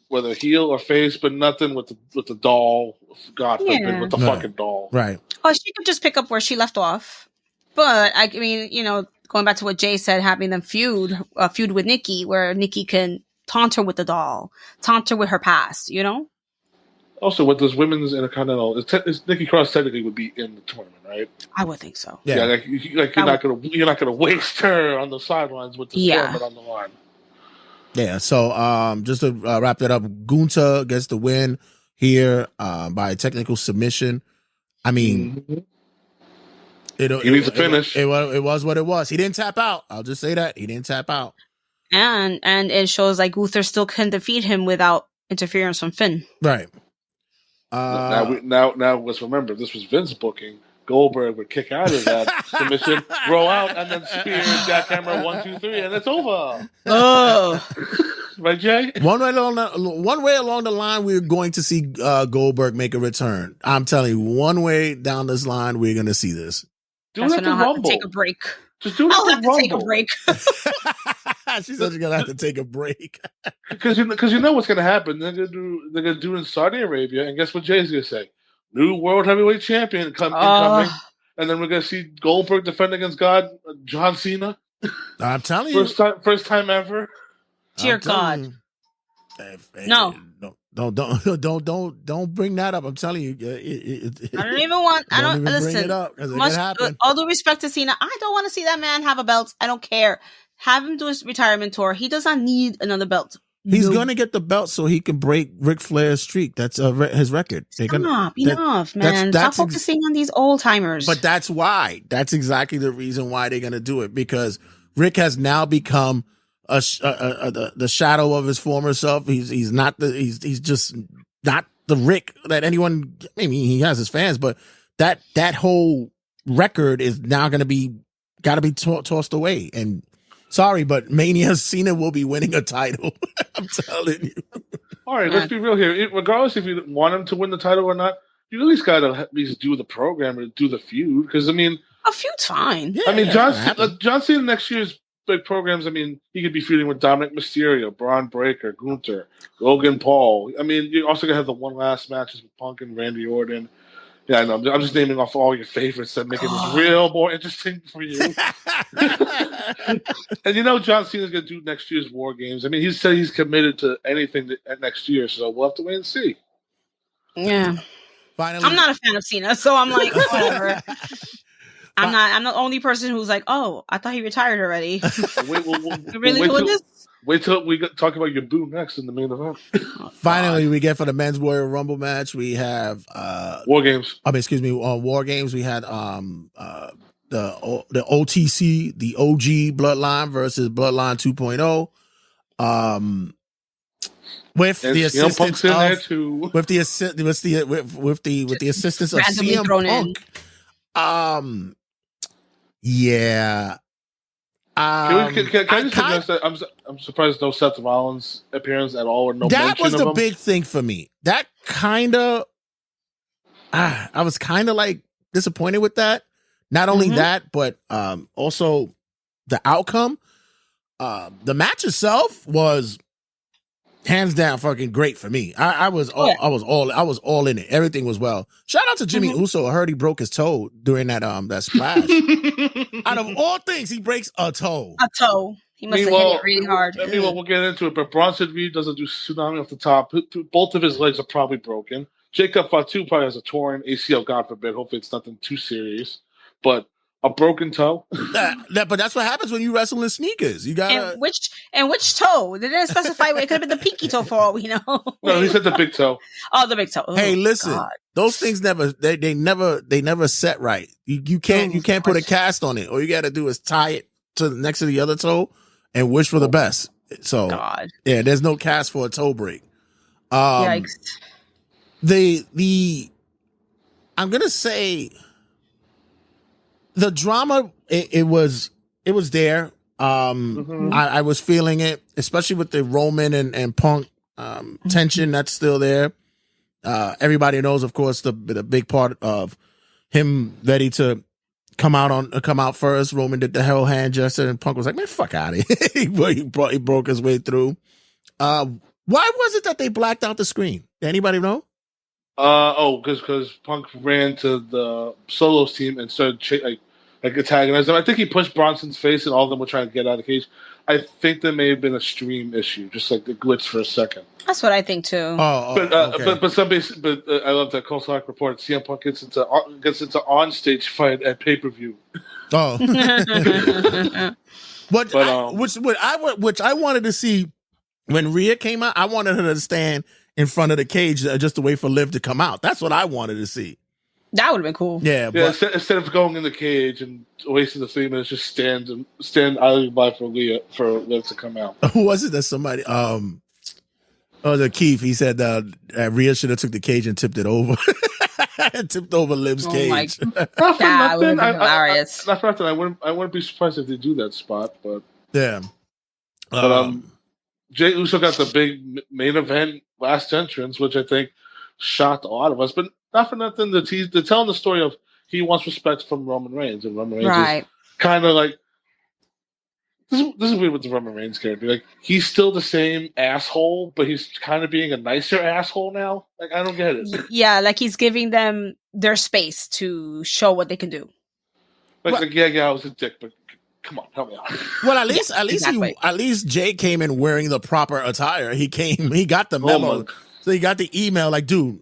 whether heel or face, but nothing with the doll. God forbid, with the fucking doll. Right. Oh, she could just pick up where she left off. But I mean, going back to what Jay said, having them feud with Nikki, where Nikki can taunt her with the doll, taunt her with her past, Also, with those women's Intercontinental, Nikki Cross technically would be in the tournament, right? I would think so. Yeah, like you're not gonna waste her on the sidelines with the tournament on the line. Yeah. So, just to wrap that up, Gunther gets the win here by technical submission. I mean, he needs to finish. It was what it was. He didn't tap out. I'll just say that he didn't tap out. And it shows like Gunther still can defeat him without interference from Finn. Right. Now let's remember, this was Vince booking. Goldberg would kick out of that submission, roll out, and then spear jackhammer 1, 2, 3, and it's over. Oh, Right, Jay? One way along the line, we're going to see Goldberg make a return. I'm telling you, one way down this line, we're going to see this. Do it at the I'll have to Rumble. take a break. Just do it I'll at have the to take a Rumble. break. She said she's going to have to take a break. Because you know what's going to happen. They're going to do it in Saudi Arabia, and guess what Jay's going to say? New World Heavyweight Champion incoming. And then we're going to see Goldberg defend against John Cena. I'm telling you. First time ever. Dear God. No. Don't bring that up. I'm telling you. I don't even want. I don't listen. Bring it up, it can happen. All due respect to Cena, I don't want to see that man have a belt. I don't care. Have him do his retirement tour. He does not need another belt. He's going to get the belt so he can break Ric Flair's streak. That's his record. Enough, man. Stop focusing on these old timers. But that's why. That's exactly the reason why they're going to do it, because Rick has now become the shadow of his former self. He's just not the Rick that anyone. I mean, he has his fans, but that whole record is now going to got to be tossed away. And sorry, but Mania Cena will be winning a title. I'm telling you. All right, let's be real here. Regardless if you want him to win the title or not, you at least got to at least do the program or do the feud. Because I mean, a feud's fine. Yeah, I mean, John Cena next year's big programs. I mean, he could be feuding with Dominic Mysterio, Braun Breaker, Gunther, Logan Paul. I mean, you're also gonna have the one last matches with Punk and Randy Orton. Yeah, I know. I'm just naming off all your favorites that make it real more interesting for you. And you know John Cena's going to do next year's War Games. I mean, he said he's committed to anything next year, so we'll have to wait and see. Yeah. Finally, I'm not a fan of Cena, so I'm like, whatever. I'm the only person who's like, oh, I thought he retired already. Wait till we talk about your boo next in the main event. Finally, we get for the men's Royal Rumble match. We have War Games. War Games. We had the OTC, the OG Bloodline versus Bloodline 2.0. With the assistance of CM Punk. Yeah. Can I just suggest that I'm surprised no Seth Rollins appearance at all, or no mention of him? That was the big thing for me. That kind of, I was kind of like disappointed with that. Not only that, but also the outcome. The match itself was hands down fucking great for me. I was all in it. Everything was well. Shout out to Jimmy Uso. I heard he broke his toe during that splash. Out of all things, he breaks a toe. He must have hit it really hard. We'll get into it. But Bronson Reed doesn't do tsunami off the top. Both of his legs are probably broken. Jacob Fatu probably has a torn ACL. God forbid. Hopefully, it's nothing too serious. But a broken toe. But that's what happens when you wrestle in sneakers. You got which toe? They didn't specify. It could have been the pinky toe for all we know. No, he said the big toe. Oh, the big toe. Oh, hey, listen, God. Those things never set right. You can't put a cast on it. All you got to do is tie it to next to the other toe and wish for the best. So, God. Yeah, there's no cast for a toe break. Yikes. I'm gonna say. The drama, it was there. I was feeling it, especially with the Roman and Punk tension that's still there. Everybody knows, of course, the big part of him ready to come out first. Roman did the hell hand gesture, and Punk was like, "Man, fuck out of here." he broke his way through. Why was it that they blacked out the screen? Anybody know? Because Punk ran to the Solos team and started antagonizing them. I think he pushed Bronson's face, and all of them were trying to get out of the cage. I think there may have been a stream issue, just like the glitch for a second. That's what I think too. Okay. But I love that Colslock report. CM Punk gets into on-stage fight at pay-per-view. Oh, which I wanted to see when Rhea came out. I wanted her to stand in front of the cage just to wait for Liv to come out. That's what I wanted to see. That would have been cool. Yeah, Yeah, but instead of going in the cage and wasting the 3 minutes, just stand idly by for Liv to come out. who was it that somebody the Keith, he said Rhea should have took the cage and tipped it over. Tipped over Liv's cage. That would have been hilarious. Not for nothing. I wouldn't be surprised if they do that spot, but yeah. Jey Uso got the big main event last entrance, which I think shocked a lot of us. But not for nothing, they're telling the story of he wants respect from Roman Reigns, and Roman Reigns is kind of like this is weird with the Roman Reigns character. Like he's still the same asshole, but he's kind of being a nicer asshole now. Like I don't get it. Yeah, like he's giving them their space to show what they can do. Like yeah, I was a dick, but come on, help me out. Well, at least Jay came in wearing the proper attire. He got the memo. So he got the email like, dude,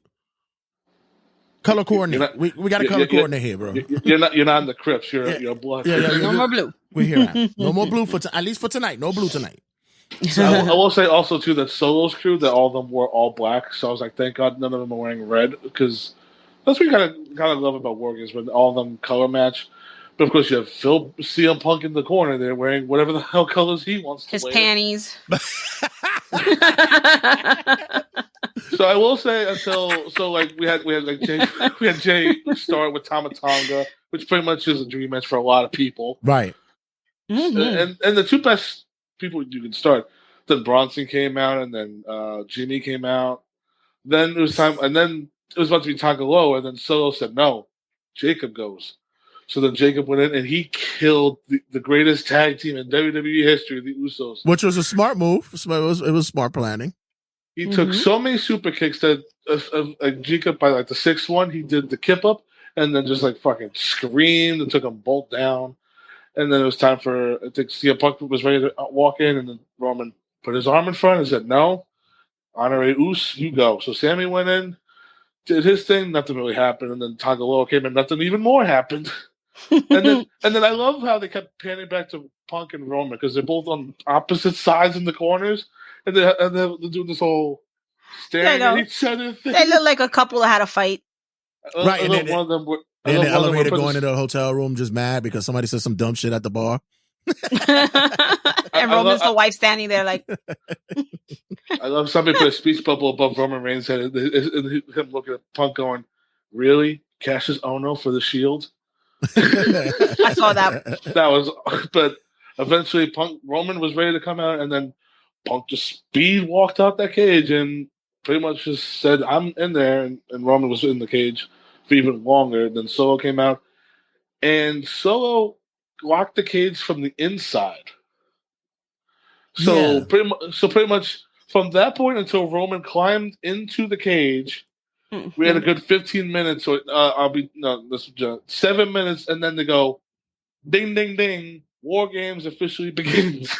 color coordinate. We got to color coordinate here, bro. You're not in the Crips. You're black. No more blue. We're here. No more blue at least for tonight. No blue tonight. So I will say also too that Solo's crew, that all of them wore all black. So I was like, thank God none of them are wearing red, because that's what you kind of love about War Games, when all of them color match. But of course, you have CM Punk in the corner there wearing whatever the hell colors he wants to wear. His panties. So I will say we had Jay start with Tama Tonga, which pretty much is a dream match for a lot of people. Right. Mm-hmm. And the two best people you can start. Then Bronson came out, and then Jimmy came out. Then it was time, and then it was about to be Tonga Loa, and then Solo said no. Jacob goes. So then Jacob went in and he killed the greatest tag team in WWE history, the Usos. Which was a smart move. It was smart planning. He took so many super kicks that Jacob, by like the sixth one, he did the kip up and then just like fucking screamed and took them both down. And then it was time for, I think CM Punk was ready to walk in, and then Roman put his arm in front and said, no, Honorary Us, you go. So Sammy went in, did his thing, nothing really happened. And then Tonga Loa came in, nothing even more happened. and then I love how they kept panning back to Punk and Roman, because they're both on opposite sides in the corners, and they're doing this whole staring at each other thing. They look like a couple that had a fight. Right, and then one of them in the elevator going to the hotel room just mad because somebody said some dumb shit at the bar. And Roman's the wife standing there like. I love somebody put a speech bubble above Roman Reigns' head, and him looking at Punk going, really? Cassius Ohno for the Shield? I saw that. But eventually Roman was ready to come out, and then Punk just speed walked out that cage and pretty much just said, I'm in there, and Roman was in the cage for even longer. Then Solo came out, and Solo locked the cage from the inside. So pretty much from that point until Roman climbed into the cage, we had a good 15 minutes, or 7 minutes, and then they go, ding, ding, ding, War Games officially begins.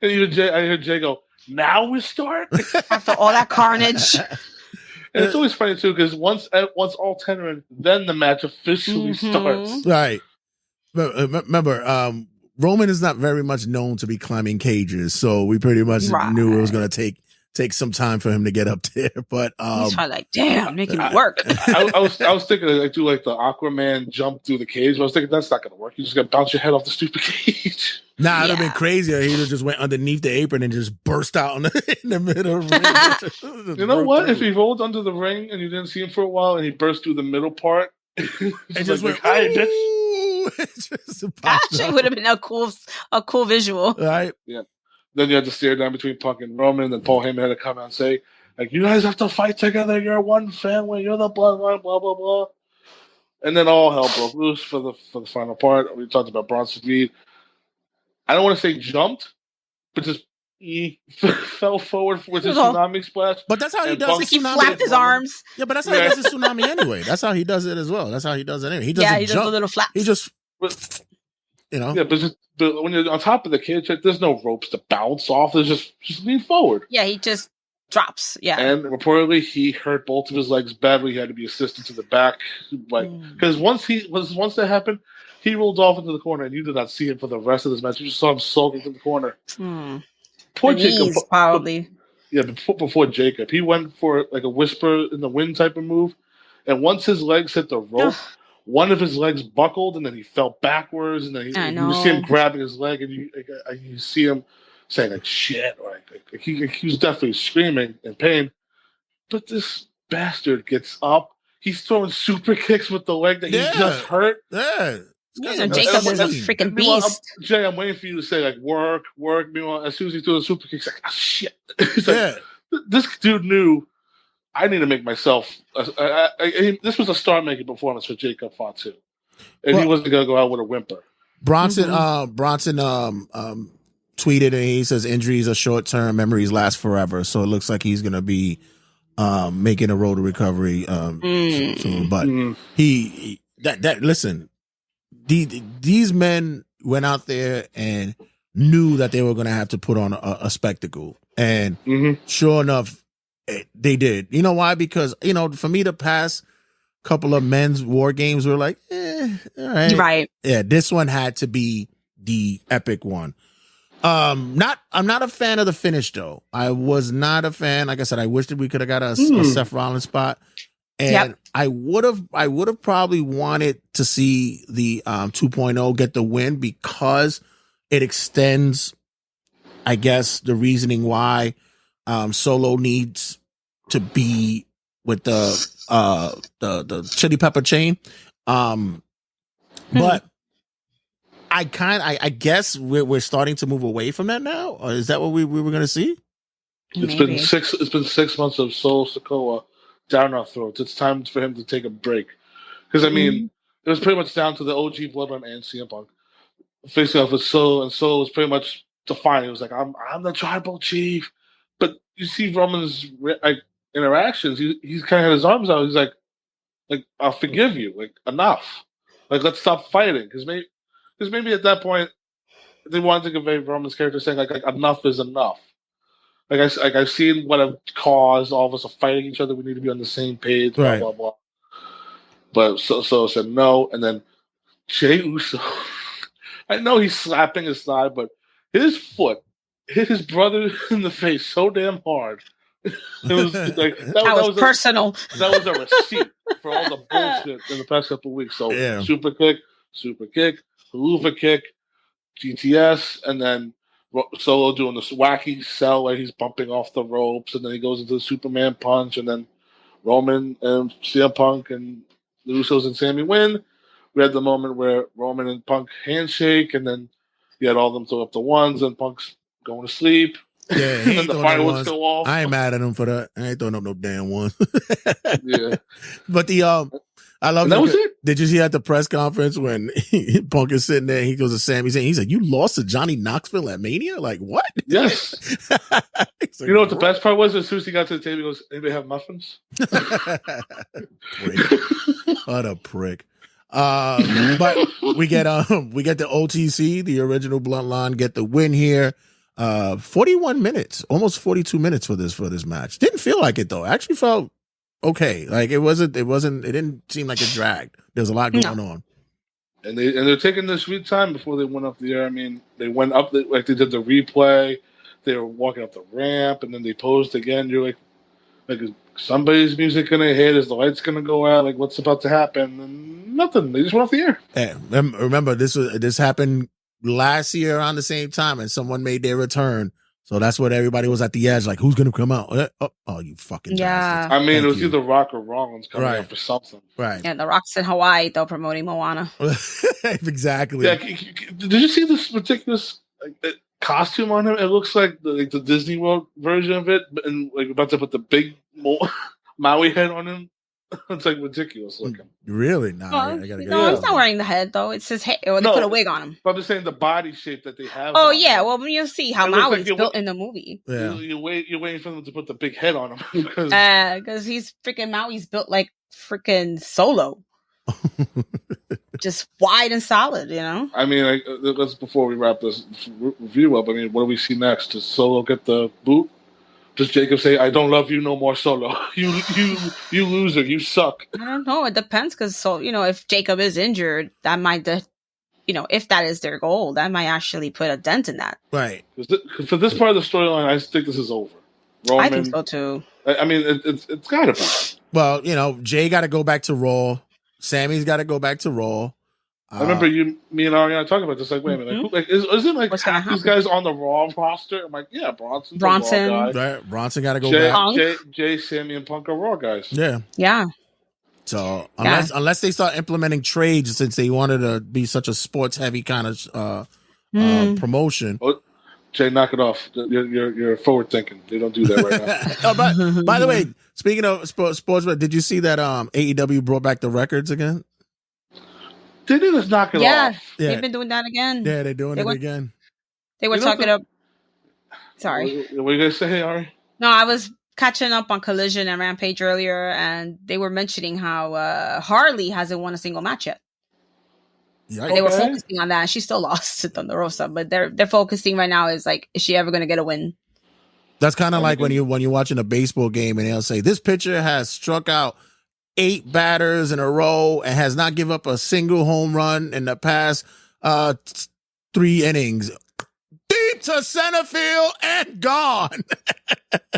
And even I heard Jay go, now we start? After all that carnage. And it's always funny, too, because once all 10 are in, then the match officially starts. Right. Remember, Roman is not very much known to be climbing cages, so we pretty much knew it was going to take some time for him to get up there, but he's probably like, damn, making it work. I was thinking like do like the Aquaman jump through the cage, but I was thinking that's not gonna work. You just gotta bounce your head off the stupid cage. Nah, it'd have been crazier. He'd have just went underneath the apron and just burst out in the middle of the ring. You know what? If he rolled under the ring and you didn't see him for a while, and he burst through the middle part, and just went, "Hi, bitch." Actually, would have been a cool visual, right? Yeah. Then you had to stare down between Punk and Roman, and then Paul Heyman had to come out and say, like, you guys have to fight together. You're one family. You're the bloodline, blah, blah, blah. And then all hell broke loose for the final part. We talked about Bronson Reed. I don't want to say jumped, but just he fell forward with his tsunami splash. But that's how he does it. He flapped his arms. Yeah, but that's how he does his tsunami anyway. That's how he does it as well. That's how he does it anyway. He doesn't he does jump. a little flap. He just, you know. Yeah, but when you're on top of the cage, there's no ropes to bounce off. There's just lean forward. Yeah, he just drops. Yeah. And reportedly, he hurt both of his legs badly. He had to be assisted to the back. Because once that happened, he rolled off into the corner, and you did not see him for the rest of this match. You just saw him sulking to the corner. Poor Jacob. Probably. Yeah, before Jacob. He went for like a whisper in the wind type of move. And once his legs hit the rope, one of his legs buckled, and then he fell backwards, and then you see him grabbing his leg, and you see him saying like "shit," or like he was definitely screaming in pain. But this bastard gets up. He's throwing super kicks with the leg that he just hurt. Yeah. Jacob is a freaking beast. Jay, I'm waiting for you to say like work. Meanwhile, as soon as he threw the super kicks, like, oh, shit. It's like, this dude knew I need to make myself. This was a star-making performance for Jacob Font too, and he wasn't gonna go out with a whimper. Bronson tweeted, and he says injuries are short-term, memories last forever. So it looks like he's gonna be making a road to recovery soon. But listen. These men went out there and knew that they were going to have to put on a spectacle. And sure enough, they did. You know why? Because, for me, the past couple of men's war games were like, all right. Right. Yeah, this one had to be the epic one. I'm not a fan of the finish, though. I was not a fan. Like I said, I wish that we could have got a Seth Rollins spot. And I would have probably wanted to see the 2.0 get the win because it extends, I guess, the reasoning why Solo needs to be with the chili pepper chain. But I guess we're starting to move away from that now. Or is that what we were going to see? It's been 6 months of Solo Sikoa down our throats. It's time for him to take a break. Because, I mean, it was pretty much down to the OG Bloodline and CM Punk facing off with Solo, and Solo was pretty much defining. It was like, I'm the tribal chief. But you see Roman's interactions, he's kind of had his arms out. He's like, I'll forgive you. Like, enough. Like, let's stop fighting. Because maybe at that point, they wanted to convey Roman's character saying, like enough is enough. I've seen what have caused all of us are fighting each other. We need to be on the same page. Blah blah blah. But so said no, and then Jey Uso. I know he's slapping his thigh, but his foot hit his brother in the face so damn hard. It was like that was personal. That was a receipt for all the bullshit in the past couple of weeks. So super kick, haluva kick, GTS, and then Solo doing this wacky sell where he's bumping off the ropes, and then he goes into the Superman punch, and then Roman and CM Punk and the Usos and Sammy win. We had the moment where Roman and Punk handshake, and then you had all of them throw up the ones, and Punk's going to sleep. Yeah, and then the fireworks go off. I ain't mad at him for that. I ain't throwing up no damn one. Yeah, but I love that. Was it. Did you see at the press conference when Punk is sitting there? He goes to Sammy, he's like, "You lost to Johnny Knoxville at Mania? Like what?" Yes. Like, you know what the best part was? As soon as he got to the table, he goes, "Anybody have muffins?" What a prick. But we get the OTC, the original Bloodline, get the win here. 41 minutes, almost 42 minutes for this match. Didn't feel like it though. Actually felt okay. Like it didn't seem like it dragged. There was a lot going on. And they're taking their sweet time before they went up the air. I mean, they went up like they did the replay. They were walking up the ramp, and then they posed again. You're like is somebody's music gonna hit? Is the lights gonna go out? Like what's about to happen? And nothing. They just went off the air. Yeah, remember this happened last year around the same time, and someone made their return. So that's what everybody was at the edge, like, who's going to come out? Oh, you fucking bastards. I mean, it was either Rock or Rollins coming out for something. Right. Yeah, the Rock's in Hawaii, though, promoting Moana. Exactly. Yeah, did you see this ridiculous costume on him? It looks like the Disney World version of it, and like about to put the big Maui head on him. It's like ridiculous looking. Really? No, he's not wearing the head though. It's his hair. Or they put a wig on him. But I'm just saying the body shape that they have. Oh yeah, well you'll see how Maui's built in the movie. Yeah. You're waiting for them to put the big head on him because he's freaking Maui's built like freaking Solo. Just wide and solid, you know. I mean, let's before we wrap this review up. I mean, what do we see next? Does Solo get the boot? Does Jacob say, "I don't love you no more, Solo"? You loser. You suck. I don't know. It depends because if Jacob is injured, that might, if that is their goal, that might actually put a dent in that. Right. For this part of the storyline, I think this is over. Roman, I think so too. I mean, it's got to be. Well, Jay got to go back to Raw. Sammy's got to go back to Raw. I remember me and Ariana talking about this. Like, wait a minute, isn't like half these guys on the Raw roster? I'm like, yeah, Bronson, Raw guy. Right, Bronson got to go back. Jay, Sammy, and Punk are Raw guys. Yeah. So unless they start implementing trades, since they wanted to be such a sports heavy kind of promotion. Oh, Jay, knock it off. You're forward thinking. They don't do that right now. By the way, speaking of sports, did you see that AEW brought back the records again? They did just knock it off. Yeah, they've been doing that again. Yeah, they're doing it again. They were talking about. Sorry. What are you going to say, Ari? No, I was catching up on Collision and Rampage earlier, and they were mentioning how Harley hasn't won a single match yet. Yeah, they were focusing on that, and she still lost to Thunder Rosa. But they're focusing right now is like, is she ever going to get a win? That's kind of like when you're watching a baseball game and they'll say this pitcher has struck out 8 batters in a row and has not given up a single home run in the past 3 innings. Deep to center field and gone.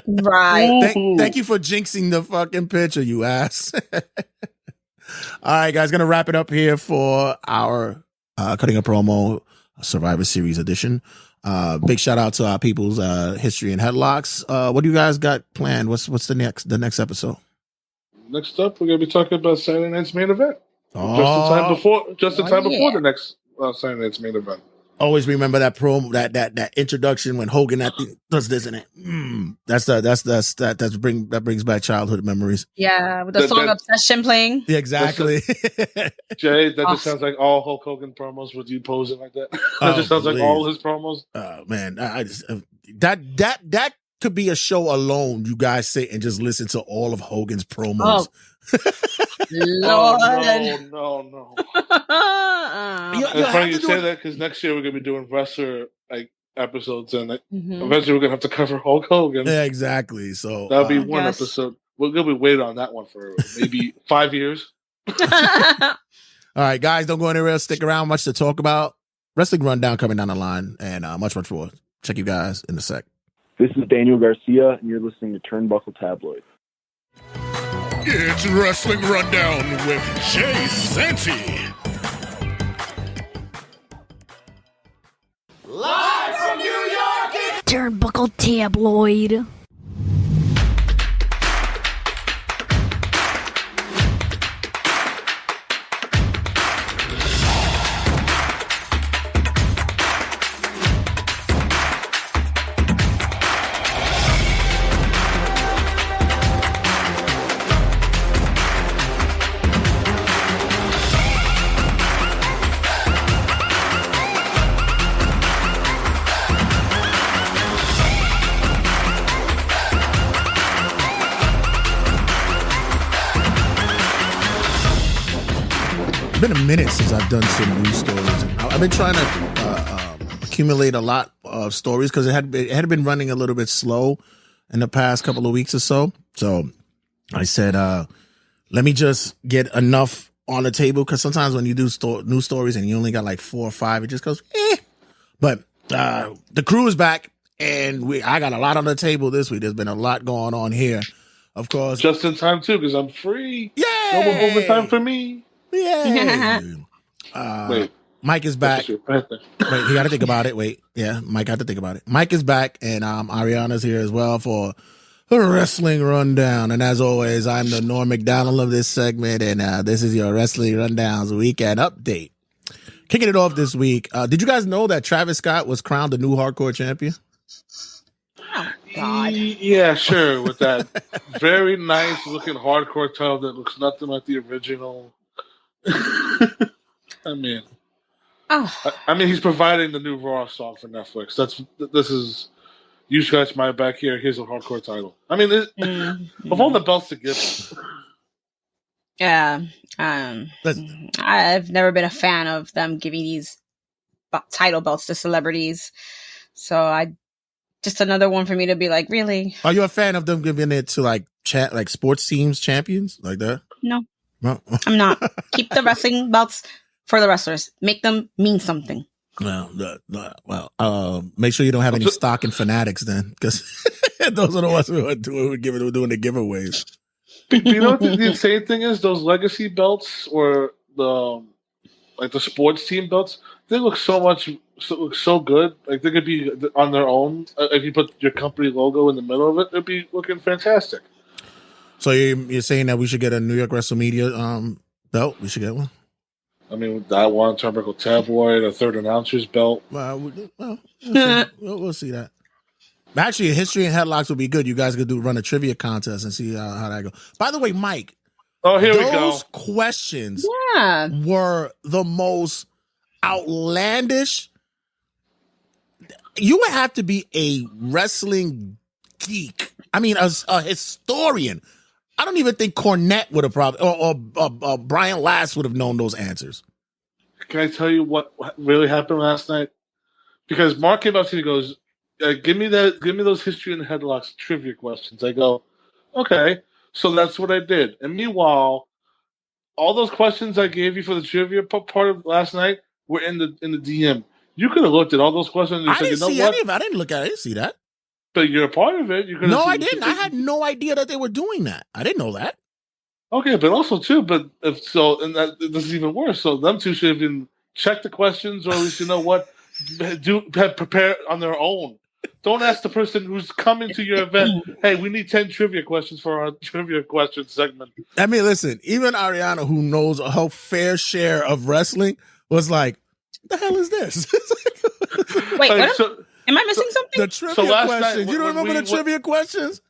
Right. Thank you for jinxing the fucking pitcher, you ass. All right, guys, gonna wrap it up here for our Cutting a Promo Survivor Series edition. Big shout out to our people's History and Headlocks. What do you guys got planned? What's the next episode? Next up, we're gonna be talking about Saturday night's main event. Just in time before the next Saturday night's main event. Always remember that promo, that introduction when Hogan does this in it. That brings back childhood memories. Yeah, with the song Obsession playing. Yeah, exactly. Jay, that just sounds like all Hulk Hogan promos with you posing like that. That just sounds like all his promos. Oh man, I just that could be a show alone. You guys sit and just listen to all of Hogan's promos. Lord. No. It's funny you say that because next year we're gonna be doing wrestler episodes, and eventually we're gonna have to cover Hulk Hogan. Yeah, exactly. So that'll be one episode. We're gonna be waiting on that one for maybe 5 years. All right, guys, don't go anywhere. Stick around. Much to talk about. Wrestling rundown coming down the line, and much more. Check you guys in a sec. This is Daniel Garcia, and you're listening to Turnbuckle Tabloid. It's Wrestling Rundown with Jay Santy. Live from New York, it's Turnbuckle Tabloid. It's been a minute since I've done some news stories. I've been trying to accumulate a lot of stories because it had been running a little bit slow in the past couple of weeks or so. So I said, let me just get enough on the table because sometimes when you do news stories and you only got like 4 or 5, it just goes, eh. But the crew is back and I got a lot on the table this week. There's been a lot going on here. Of course. Just in time too because I'm free. Yeah. No more overtime for me. Yeah. Wait. Mike is back. Wait, you got to think about it. Wait. Yeah, Mike got to think about it. Mike is back, and Ariana's here as well for the Wrestling Rundown. And as always, I'm the Norm McDonald of this segment, and this is your Wrestling Rundown's weekend update. Kicking it off this week, did you guys know that Travis Scott was crowned the new hardcore champion? Oh, God. Yeah, sure. With that very nice looking hardcore title that looks nothing like the original. I mean, he's providing the new Raw song for Netflix. This is you scratch my back here. Here's a hardcore title. I mean, of all the belts to give him. Yeah, I've never been a fan of them giving these title belts to celebrities. So just another one for me to be like, really? Are you a fan of them giving it to like sports teams champions like that? No. I'm not. Keep the wrestling belts for the wrestlers. Make them mean something. Well, make sure you don't have any stock in Fanatics then, because those are the ones who are doing the giveaways. You know what the insane thing is? Those legacy belts or the sports team belts, they look so good. Like they could be on their own. If you put your company logo in the middle of it, it'd be looking fantastic. So you're saying that we should get a New York Wrestle Media belt? We should get one. I mean, I want Turnbuckle Tabloid, a third announcer's belt. We'll see that. Actually, History and Headlocks would be good. You guys could run a trivia contest and see how that goes. By the way, Mike. Oh, here we go. Those questions were the most outlandish. You would have to be a wrestling geek. I mean, a historian. I don't even think Cornette would have probably, or Brian Last would have known those answers. Can I tell you what really happened last night? Because Mark came up to me and goes, give me those History and Headlocks trivia questions. I go, okay. So that's what I did. And meanwhile, all those questions I gave you for the trivia part of last night were in the DM. You could have looked at all those questions and I said, didn't see any of it. I didn't look at it. I didn't see that. But you're a part of it. No, I didn't. I had no idea that they were doing that. I didn't know that. Okay, but also too, this is even worse. So them two should have been check the questions, or at least have prepare on their own. Don't ask the person who's coming to your event, hey, we need 10 trivia questions for our trivia question segment. I mean, listen, even Ariana, who knows her fair share of wrestling, was like, what the hell is this? Wait, am I missing something? The trivia questions. You don't remember the trivia questions?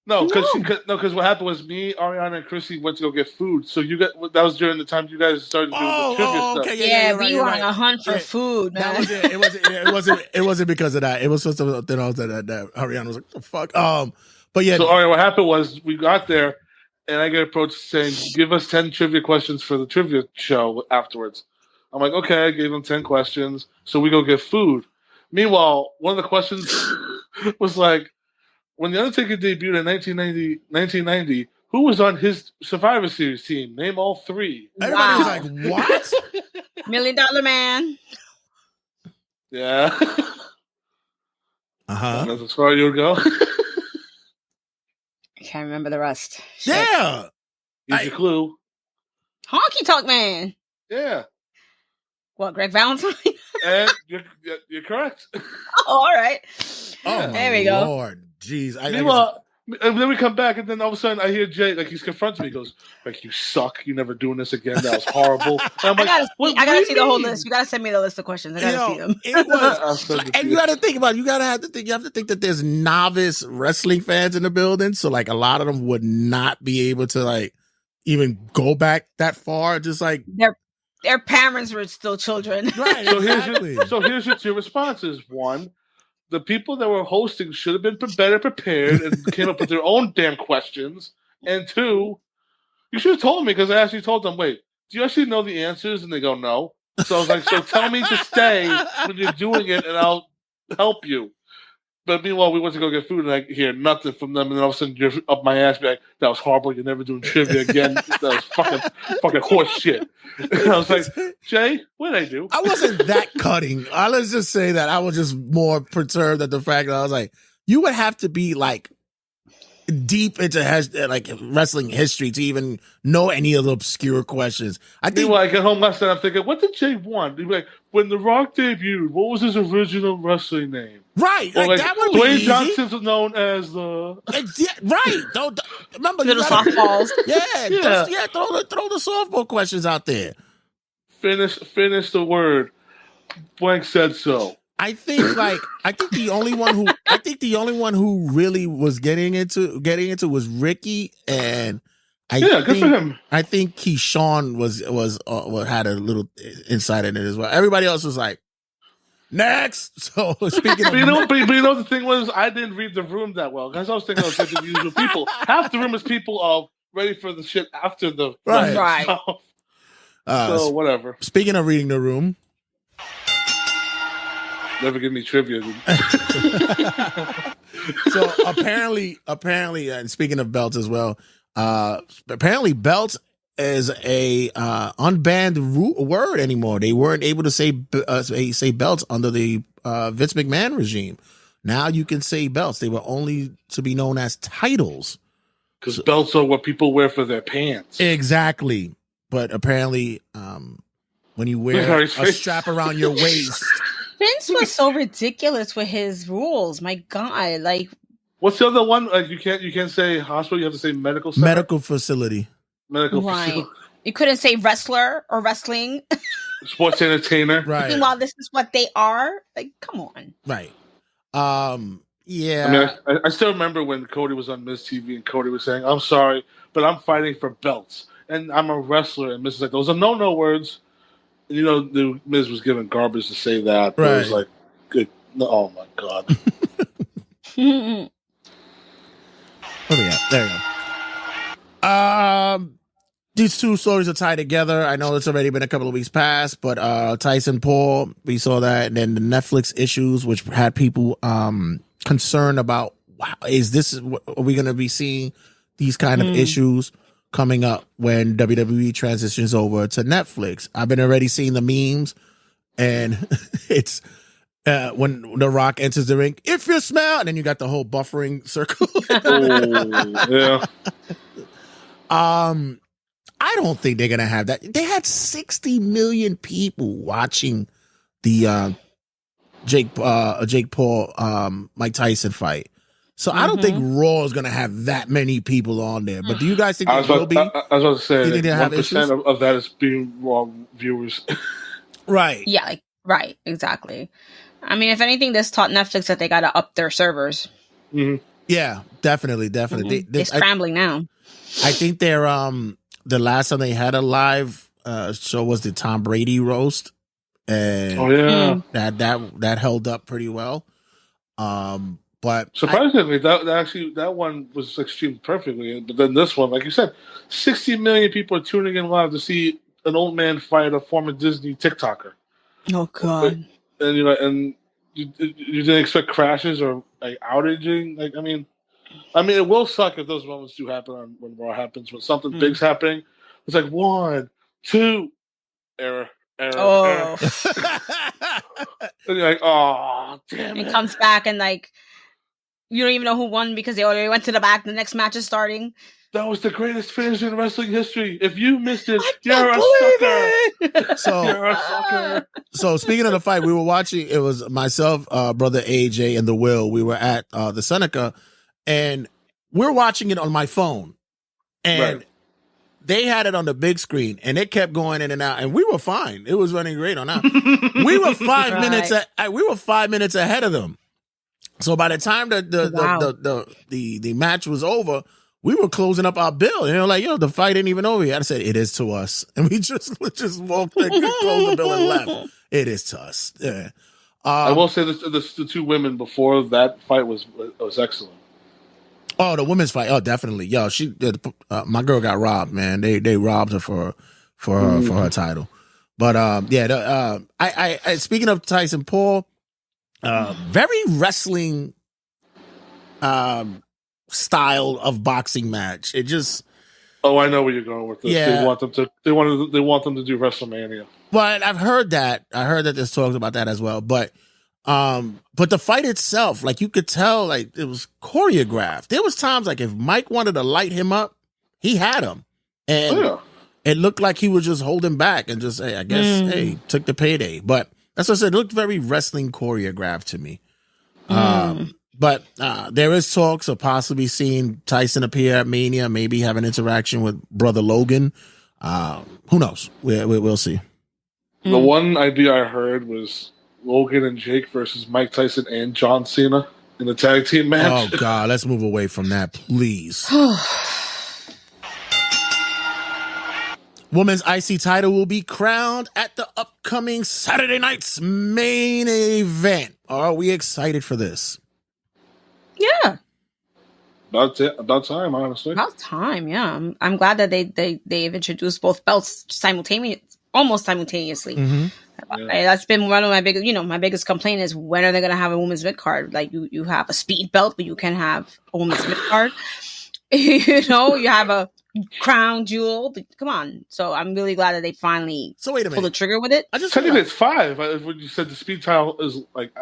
No, because what happened was me, Ariana, and Chrissy went to go get food. So that was during the time you guys started doing the trivia stuff. Okay, yeah, we were on a hunt for food, man. That was it. It wasn't because of that. It was something else that Ariana was like, the fuck? But yeah. So Ariana, what happened was we got there, and I get approached saying, give us 10 trivia questions for the trivia show afterwards. I'm like, okay, I gave them 10 questions. So we go get food. Meanwhile, one of the questions was like, when The Undertaker debuted in 1990, who was on his Survivor Series team? Name all 3. Everybody was like, what? $1 Million Man. Yeah. Uh-huh. That's as far as you would go. I can't remember the rest. Shit. Yeah. Here's your clue. Honky Tonk Man. Yeah. What, Greg Valentine? And you're correct. Oh, all right. Oh, there we go. Lord. Jeez. And then we come back, and then all of a sudden I hear Jay, like he's confronting me. He goes, like, you suck. You're never doing this again. That was horrible. And I'm like, I gotta see the whole list. You gotta send me the list of questions. I gotta see them. It was, and you gotta think about it. You have to think that there's novice wrestling fans in the building. So like a lot of them would not be able to like even go back that far. Just like their parents were still children. Right. So here's your 2 responses. 1, the people that were hosting should have been better prepared and came up with their own damn questions. And 2, you should have told me, because I actually told them, wait, do you actually know the answers? And they go, no. So I was like, so tell me to stay when you're doing it, and I'll help you. But meanwhile, we went to go get food, and I hear nothing from them. And then all of a sudden, you're up my ass, be like, that was horrible. You're never doing trivia again. That was fucking horse shit. And I was like, Jay, what did I do? I wasn't that cutting. Let's just say that I was just more perturbed at the fact that I was like, you would have to be like deep into like wrestling history to even know any of the obscure questions. I think. Meanwhile, I get home last night, I'm thinking, what did Jay want? He'd be like, when The Rock debuted, what was his original wrestling name? Right, or like that would be Dwayne easy. Johnson's known as the right. Don't remember little softballs. Yeah. Throw the softball questions out there. Finish the word. Blank said so. I think the only one who really was getting into was Ricky, and good for him. I think Keyshawn was had a little insight in it as well. Everybody else was like, next. So speaking of, but you know, the thing was, I didn't read the room that well because I was thinking I was the usual people. Half the room is people ready for the shit after the right. Stuff. So whatever. Speaking of reading the room. Never give me trivia. So apparently, and speaking of belts as well, apparently belts is a unbanned word anymore. They weren't able to say belts under the Vince McMahon regime. Now you can say belts. They were only to be known as titles. Because belts are what people wear for their pants. Exactly. But apparently, when you wear a strap around your waist. Vince was so ridiculous with his rules. My God, like, what's the other one? Like, you can't say hospital. You have to say medical center. Medical facility. Medical facility. You couldn't say wrestler or wrestling. Sports entertainer. Right. Meanwhile, this is what they are. Like, come on. Right. Yeah. I mean, I still remember when Cody was on Miz TV and Cody was saying, "I'm sorry, but I'm fighting for belts and I'm a wrestler." And Miz was like, "Those are no words." And, you know, the Miz was given garbage to say that. But It was like, good. No, oh my God. Oh yeah, there you go. These two stories are tied together. I know it's already been a couple of weeks past, but Tyson Paul, we saw that, and then the Netflix issues, which had people concerned about, wow, are we going to be seeing these kind of issues coming up when WWE transitions over to Netflix? I've been already seeing the memes, and it's when The Rock enters the ring, if you smell, and then you got the whole buffering circle. Yeah. I don't think they're gonna have that. They had 60 million people watching the Jake Paul Mike Tyson fight. So I don't think Raw is gonna have that many people on there. But do you guys think there will be? I was about to say, you think they'll have 1% of that is being Raw viewers. Right. Yeah, right, exactly. I mean, if anything, this taught Netflix that they got to up their servers. Mm-hmm. Yeah, definitely. They're scrambling now. I think they're the last time they had a live show was the Tom Brady roast, and that held up pretty well. But surprisingly, that one was extremely perfectly. But then this one, like you said, 60 million people are tuning in live to see an old man fight a former Disney TikToker. Oh God! And and you didn't expect crashes or like outaging. Like, I mean, it will suck if those moments do happen when Raw happens, when something big's happening. It's like 1, 2, error. Oh. And you're like, oh, damn it. It comes back and like you don't even know who won because they already went to the back. The next match is starting. That was the greatest finish in wrestling history. If you missed it, you're a sucker. You're a sucker. So speaking of the fight, we were watching. It was myself, brother AJ, and the Will. We were at the Seneca, and we're watching it on my phone, and they had it on the big screen, and it kept going in and out, and we were fine. It was running great on that. We were 5 minutes. We were 5 minutes ahead of them. So by the time the match was over, we were closing up our bill, and they were like, "Yo, the fight ain't even over yet." I said, "It is to us," and we just walked in, closed the bill, and left. It is to us. Yeah. I will say the two women before that fight was excellent. Oh, the women's fight. Oh, definitely. Yo, my girl got robbed, man. They robbed her for her title. But I speaking of Tyson Paul, very wrestling style of boxing match. It just. Oh, I know where you're going with this. Yeah. They want them to do WrestleMania. Well, I've heard that. I heard that there's talks about that as well. But the fight itself, like you could tell, like it was choreographed. There was times like if Mike wanted to light him up, he had him, and it looked like he was just holding back and just, hey, I guess, took the payday. But that's what I said. It looked very wrestling choreographed to me. But there is talks of possibly seeing Tyson appear at Mania, maybe have an interaction with Brother Logan. Who knows? We'll see. The one idea I heard was Logan and Jake versus Mike Tyson and John Cena in the tag team match. Oh, God, let's move away from that, please. Women's IC title will be crowned at the upcoming Saturday night's main event. Are we excited for this? Yeah. About time, honestly. About time, yeah. I'm glad that they've introduced both belts almost simultaneously. Mm-hmm. That's been one of my biggest complaint is when are they going to have a women's mid card? Like you have a speed belt, but you can have a women's mid card. You have a crown jewel. But come on. So I'm really glad that they finally wait a minute. pull the trigger with it. I just think it's 5. When you said the speed title is like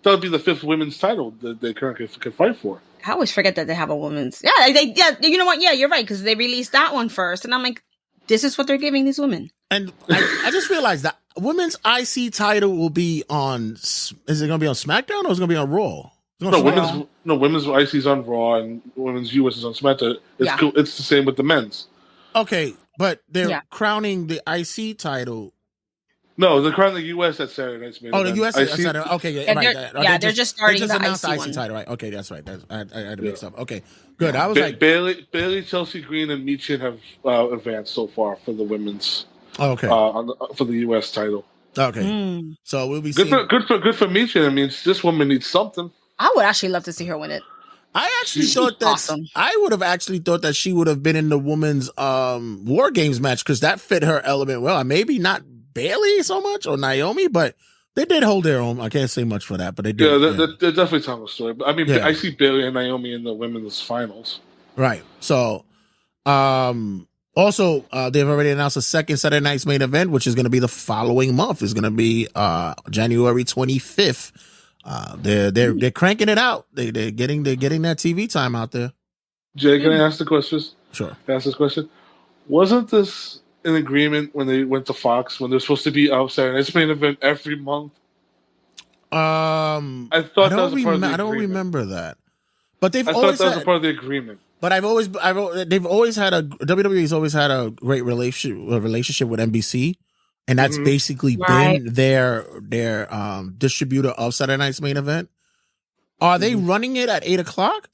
That would be the 5th women's title that they currently could fight for. I always forget that they have a women's. Yeah, you know what? Yeah, you're right, because they released that one first, and I'm like, this is what they're giving these women. And I just realized that women's IC title will be on. Is it going to be on SmackDown or is it going to be on Raw? Women's IC is on Raw and women's US is on SmackDown. It's the same with the men's. Okay, but they're crowning the IC title. No, they're crowning the US at Saturday Night's main event. The US is Saturday. Okay, right. They're just starting the announced IC one. title, right? Okay, that's right. I had to mix up. Okay, good. I was Bailey, Chelsea Green, and Michin have advanced so far for the women's. Okay. For the US title. Okay. So we'll be good for Michin. I mean, this woman needs something. I would actually love to see her win it. I actually thought that awesome. I would have actually thought that she would have been in the women's War Games match because that fit her element well. Maybe not Bailey so much or Naomi, but they did hold their own. I can't say much for that, but they did. Yeah, they're definitely telling a story. But I mean, I see Bailey and Naomi in the women's finals. Right. So, also, they've already announced a second Saturday Night's main event, which is going to be the following month. It's going to be January 25th. They're cranking it out. They're getting that TV time out there. Jay, can I ask the question? Sure. Can I ask this question? Wasn't this an agreement when they went to Fox when they're supposed to be out Saturday Night's main event every month? I thought that was a part of the agreement. I don't remember that. But they've always that was a part of the agreement. But WWE's always had a great relationship with NBC, and that's basically been their distributor of Saturday Night's main event. Are they running it at 8:00?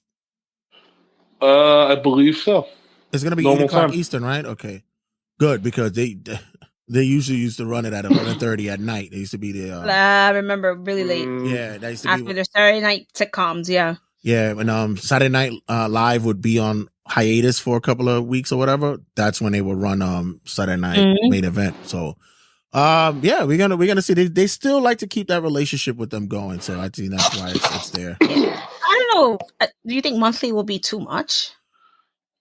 I believe so. It's gonna be 8:00 Eastern, right? Okay, good, because they usually used to run it at 11:30 at night. They used to be there. I remember really late. Yeah, that used to after their Saturday night sitcoms. Yeah. Yeah, when Saturday Night Live would be on hiatus for a couple of weeks or whatever, that's when they would run Saturday Night main event. So, we're gonna see. They still like to keep that relationship with them going. So I think that's why it's there. I don't know. Do you think monthly will be too much?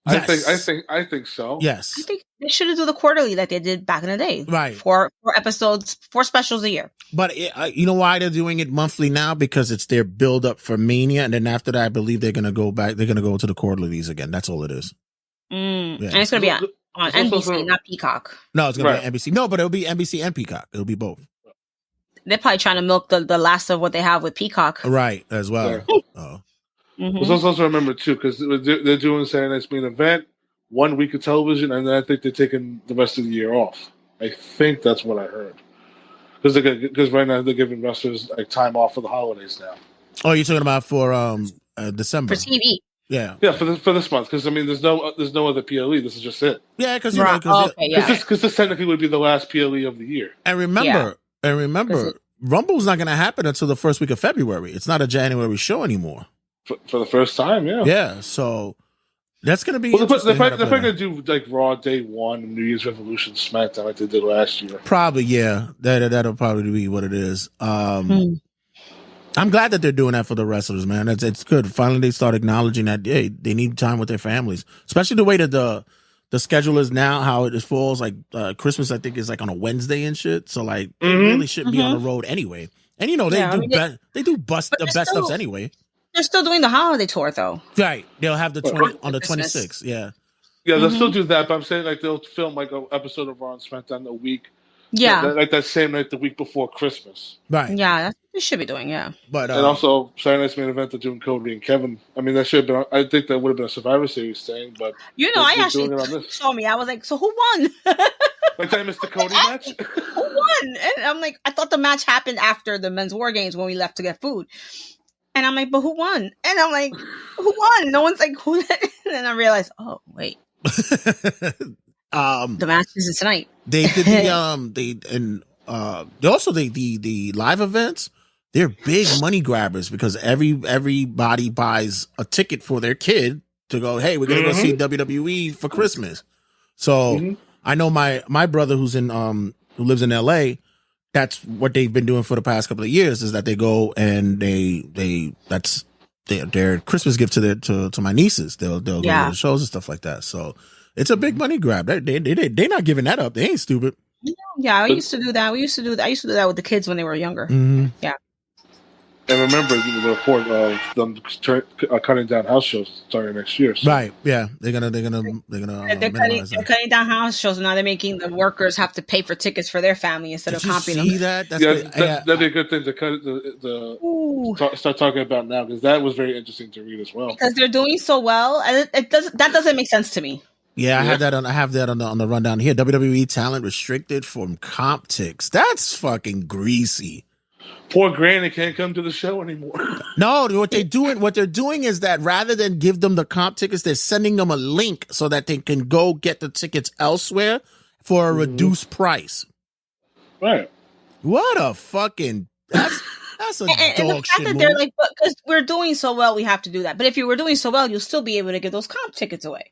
Yes. I think so. Yes. I think they should have done the quarterly like they did back in the day. Right. 4 episodes, 4 specials a year. But you know why they're doing it monthly now? Because it's their build up for Mania, and then after that, I believe they're gonna go back. They're gonna go to the quarterlies again. That's all it is. Yeah. And it's gonna be on NBC, not Peacock. No, it's gonna be on NBC. No, but it'll be NBC and Peacock. It'll be both. They're probably trying to milk the last of what they have with Peacock. Right, as well. Yeah. Let's also remember too, because they're doing Saturday Night's main event, 1 week of television, and then I think they're taking the rest of the year off. I think that's what I heard. Because right now they're giving wrestlers like time off for the holidays now. Oh, you're talking about for December for TV? Yeah, for this month. Because I mean, there's no other PLE. This is just it. Yeah, because this technically would be the last PLE of the year. And remember, Rumble's not going to happen until the first week of February. It's not a January show anymore. For the first time, yeah. Yeah, so that's going to be interesting. They're probably going to do like Raw Day 1 and New Year's Revolution SmackDown like they did last year. Probably, yeah. That'll probably be what it is. I'm glad that they're doing that for the wrestlers, man. It's good. Finally, they start acknowledging that they need time with their families, especially the way that the schedule is now, how it falls. Like Christmas, I think, is like on a Wednesday and shit. So like, they really shouldn't be on the road anyway. And they do bust the best stuffs anyway. They're still doing the holiday tour, though. Right. They'll have the 26th. Yeah. Yeah, they'll still do that, but I'm saying like they'll film like an episode of Raw and SmackDown a week. Yeah. Like that same night the week before Christmas. Right. Yeah, that's what they should be doing, yeah. But and also Saturday Night's main event, they're doing Cody and Kevin. I mean, that should have been, I think that would have been a Survivor Series thing, but I actually saw me. I was like, so who won? Like I missed the Cody match? Who won? And I'm like, I thought the match happened after the men's War Games when we left to get food. And I'm like, but who won? And I'm like, who won? No one's like, who? And then I realized, oh, wait. The match is tonight. They did the live events. They're big money grabbers because everybody buys a ticket for their kid to go, hey, we're gonna go see WWE for Christmas. So I know my brother who lives in LA. That's what they've been doing for the past couple of years, is that they go and that's their Christmas gift to my nieces. They'll go to the shows and stuff like that. So it's a big money grab. They're not giving that up. They ain't stupid. Yeah, I used to do that. I used to do that with the kids when they were younger. Yeah. And remember the report of them cutting down house shows starting next year. So. Right? Yeah, they're gonna They're minimize that. cutting down house shows, and now they're making the workers have to pay for tickets for their family instead Did of you comping see them. that? That's that'd be a good thing to cut start talking about now, because that was very interesting to read as well. Because they're doing so well, and that doesn't make sense to me. Yeah, I have that on the rundown here. WWE talent restricted from comp ticks. That's fucking greasy. Poor Granny can't come to the show anymore. No, what they're doing is that rather than give them the comp tickets, they're sending them a link so that they can go get the tickets elsewhere for a reduced price. Right. What a fucking that's a and the dog fact shit that move. they're like, because we're doing so well, we have to do that. But if you were doing so well, you'll still be able to get those comp tickets away.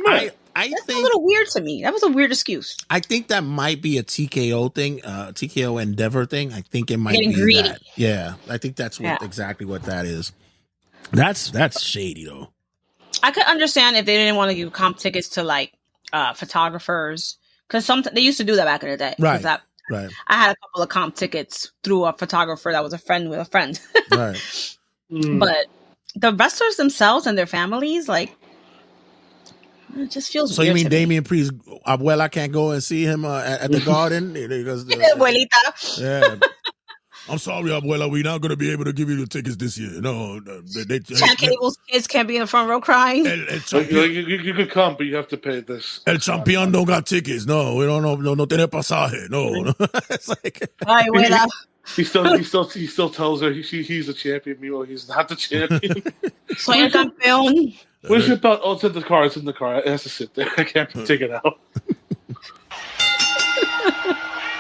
I That's think a little weird to me. That was a weird excuse. I think that might be a TKO thing, TKO Endeavor thing. I think it might Getting be greedy. that. Yeah, I think that's exactly what that is. That's shady though. I could understand if they didn't want to give comp tickets to like photographers, because they used to do that back in the day. Right. I had a couple of comp tickets through a photographer that was a friend with a friend. Right. But the wrestlers themselves and their families, like, it just feels So weird. you mean to me. Damian Priest? Abuela can't go and see him at the Garden because Abuelita. yeah. I'm sorry, Abuela. We're not going to be able to give you the tickets this year. No, Chad Cable's kids can't be in the front row crying. You could come, but you have to pay this. El Champion don't got tickets. No, we don't know. No tiene pasaje. No. It's like, ay, abuela. He still tells her he's a champion. Meanwhile, he's not the champion. Soy el campeón. Where's your belt? Oh, it's in the car. It's in the car. It has to sit there. I can't take it out.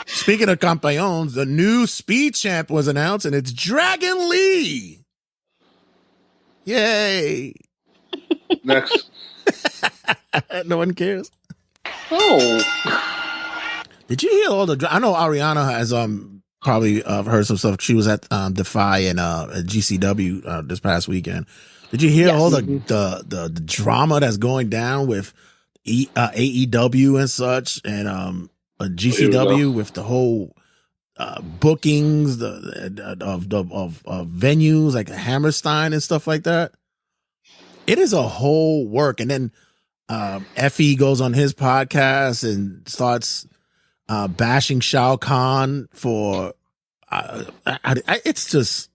Speaking of campeones, the new speed champ was announced, and it's Dragon Lee. Yay! Next. No one cares. Oh. Did you hear all the? I know Ariana has probably heard some stuff. She was at Defy and GCW this past weekend. Did you hear all the drama that's going down with AEW and such, and GCW with the whole bookings of venues like Hammerstein and stuff like that? It is a whole work. And then Effie goes on his podcast and starts bashing Shao Kahn for it's just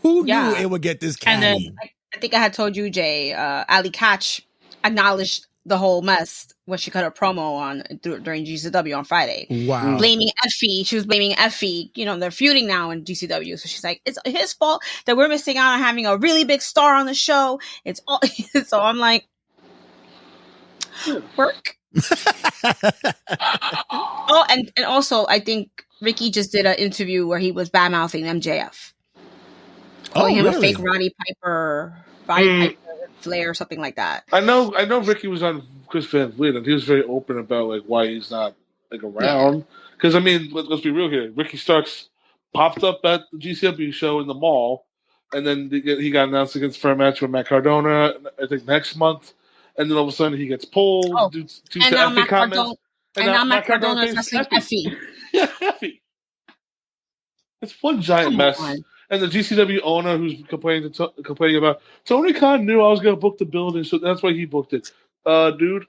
who knew it would get this catty? And then I think I had told you, Jay, Ali Catch acknowledged the whole mess when she cut a promo on during GCW on Friday. Wow. Blaming Effie. She was blaming Effie. You know, they're feuding now in GCW. So she's like, it's his fault that we're missing out on having a really big star on the show. It's all so I'm like, work. Oh, and also I think Ricky just did an interview where he was bad mouthing MJF. Calling him a fake Roddy Piper Flair or something like that. I know Ricky was on Chris Van Vliet, and he was very open about like why he's not like around. Because I mean, let's be real here. Ricky Starks popped up at the GCW show in the mall, and then he got announced against a fair match with Matt Cardona, I think next month, and then all of a sudden he gets pulled due to Effie comments. And now Matt Cardona is wrestling Effie. Yeah, Effie. It's one giant mess. And the GCW owner who's complaining about Tony Khan knew I was going to book the building, so that's why he booked it. Dude,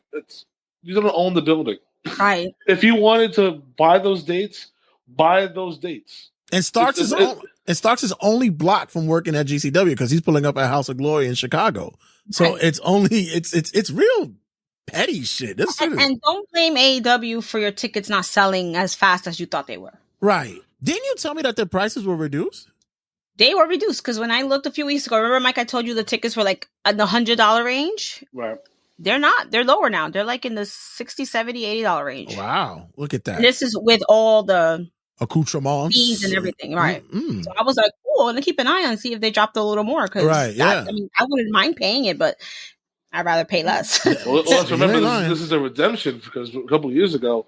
you don't own the building. Right. If you wanted to buy those dates, buy those dates. And Starks is only blocked from working at GCW because he's pulling up at House of Glory in Chicago. So it's real petty shit. And don't blame AEW for your tickets not selling as fast as you thought they were. Right. Didn't you tell me that their prices were reduced? They were reduced because when I looked a few weeks ago, remember, Mike, I told you the tickets were like in the $100 range? Right. They're not. They're lower now. They're like in the $60, $70, $80 range. Wow. Look at that. And this is with all the accoutrements, fees and everything. Right. So I was like, oh, and keep an eye on and see if they dropped a little more. Right. Yeah. I mean, I wouldn't mind paying it, but I'd rather pay less. Well, let's remember this is a redemption because a couple of years ago,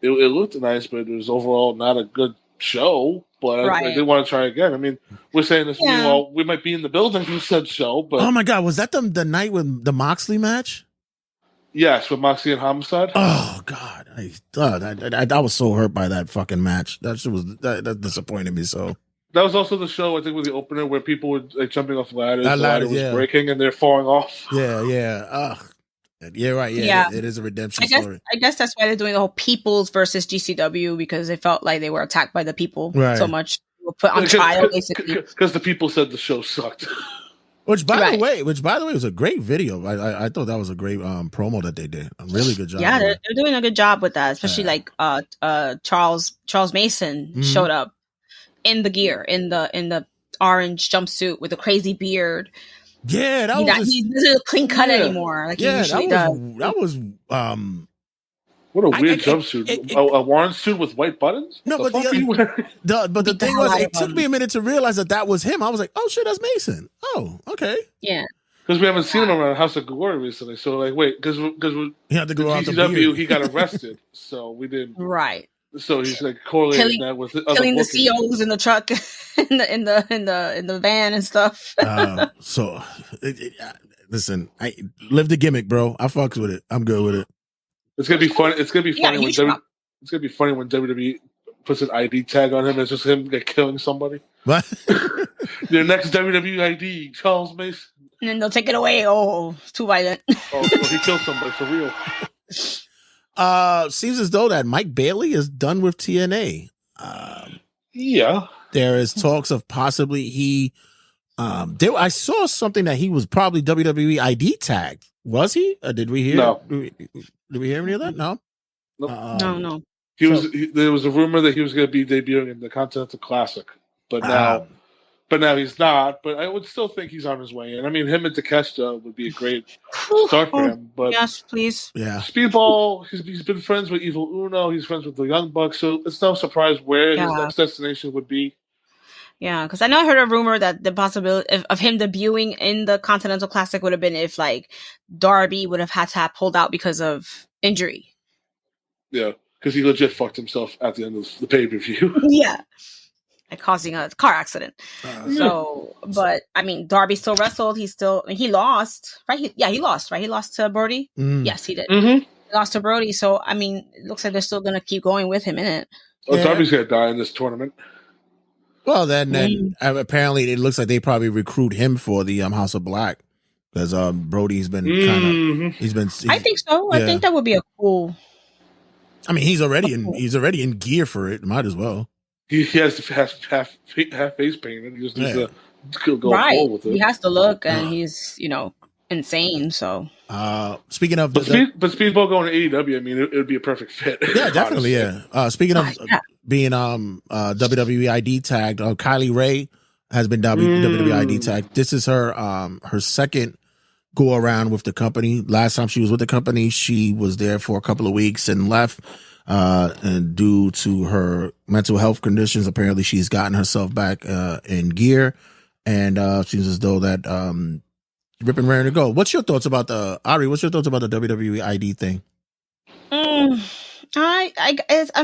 it looked nice, but it was overall not a good show. But I did want to try again. I mean, we're saying this. Yeah. Meanwhile, we might be in the building for said show. But oh my god, was that the night with the Moxley match? Yes, with Moxley and Homicide. Oh god, I was so hurt by that fucking match. That shit that disappointed me so. That was also the show, I think, with the opener where people were like jumping off ladders. The ladder Ladders, was yeah. breaking and they're falling off. Yeah. Yeah, right. Yeah, it is a redemption story. I guess that's why they're doing the whole Peoples versus GCW, because they felt like they were attacked by the people so much. They were put on trial, basically. Because the people said the show sucked. Which by the way was a great video. I thought that was a great promo that they did. A really good job. Yeah, they're doing a good job with that, especially like Charles Mason showed up in the gear, in the orange jumpsuit with a crazy beard. Yeah, that was he doesn't look clean cut anymore. Like he usually does. That was what a weird jumpsuit. A Warren suit with white buttons? No, but the thing was, it took me a minute to realize that was him. I was like, oh shit, that's Mason. Oh, okay. Yeah. Because we haven't seen him around House of Glory recently. So like, wait, because he had to go out GCW, he got arrested. So we didn't. Right. So he's like correlating that with killing the COs in the truck, in the van and stuff. Listen, I live the gimmick, bro. I fucks with it. I'm good with it. It's gonna be fun. It's gonna be funny when it's gonna be funny when WWE puts an ID tag on him. It's just him killing somebody. What? Their next WWE ID, Charles Mason. And then they'll take it away. Oh, it's too violent. He killed somebody for real. Seems as though that Mike Bailey is done with TNA. Yeah. There is talks of possibly I saw something that he was probably WWE ID tagged. Was he? Did we hear? No. Did we hear any of that? No. Nope. No. There was a rumor that he was going to be debuting in the Continental Classic, but now he's not. But I would still think he's on his way in. I mean, him and Takeshita would be a great start for him. But yes, please. Yeah. Speedball. He's been friends with Evil Uno. He's friends with the Young Bucks. So it's no surprise where his next destination would be. Yeah, because I know I heard a rumor that the possibility of him debuting in the Continental Classic would have been if like Darby would have had to have pulled out because of injury. Yeah, because he legit fucked himself at the end of the pay-per-view. Yeah. Like causing a car accident. But I mean, Darby still wrestled. He lost, right? He lost, right? He lost to Brody. Yes, he did. Mm-hmm. He lost to Brody. So, I mean, it looks like they're still going to keep going with him in it. Darby's going to die in this tournament. Well, then apparently it looks like they probably recruit him for the House of Black because Brody's been kind of I think so. Yeah. I think that would be a cool. I mean, he's already in gear for it. Might as well. He has half face paint, and he just needs to go forward with it. He has to look, and he's insane. So, speaking of, but Speedball going to AEW, I mean, it would be a perfect fit. Yeah, definitely. Yeah. Speaking of being WWE ID tagged, Kylie Ray has been WWE ID tagged. This is her second go around with the company. Last time she was with the company, she was there for a couple of weeks and left. And due to her mental health conditions, apparently she's gotten herself back in gear, and seems as though that ripping raring to go. What's your thoughts about Ari? What's your thoughts about the WWE ID thing? I'm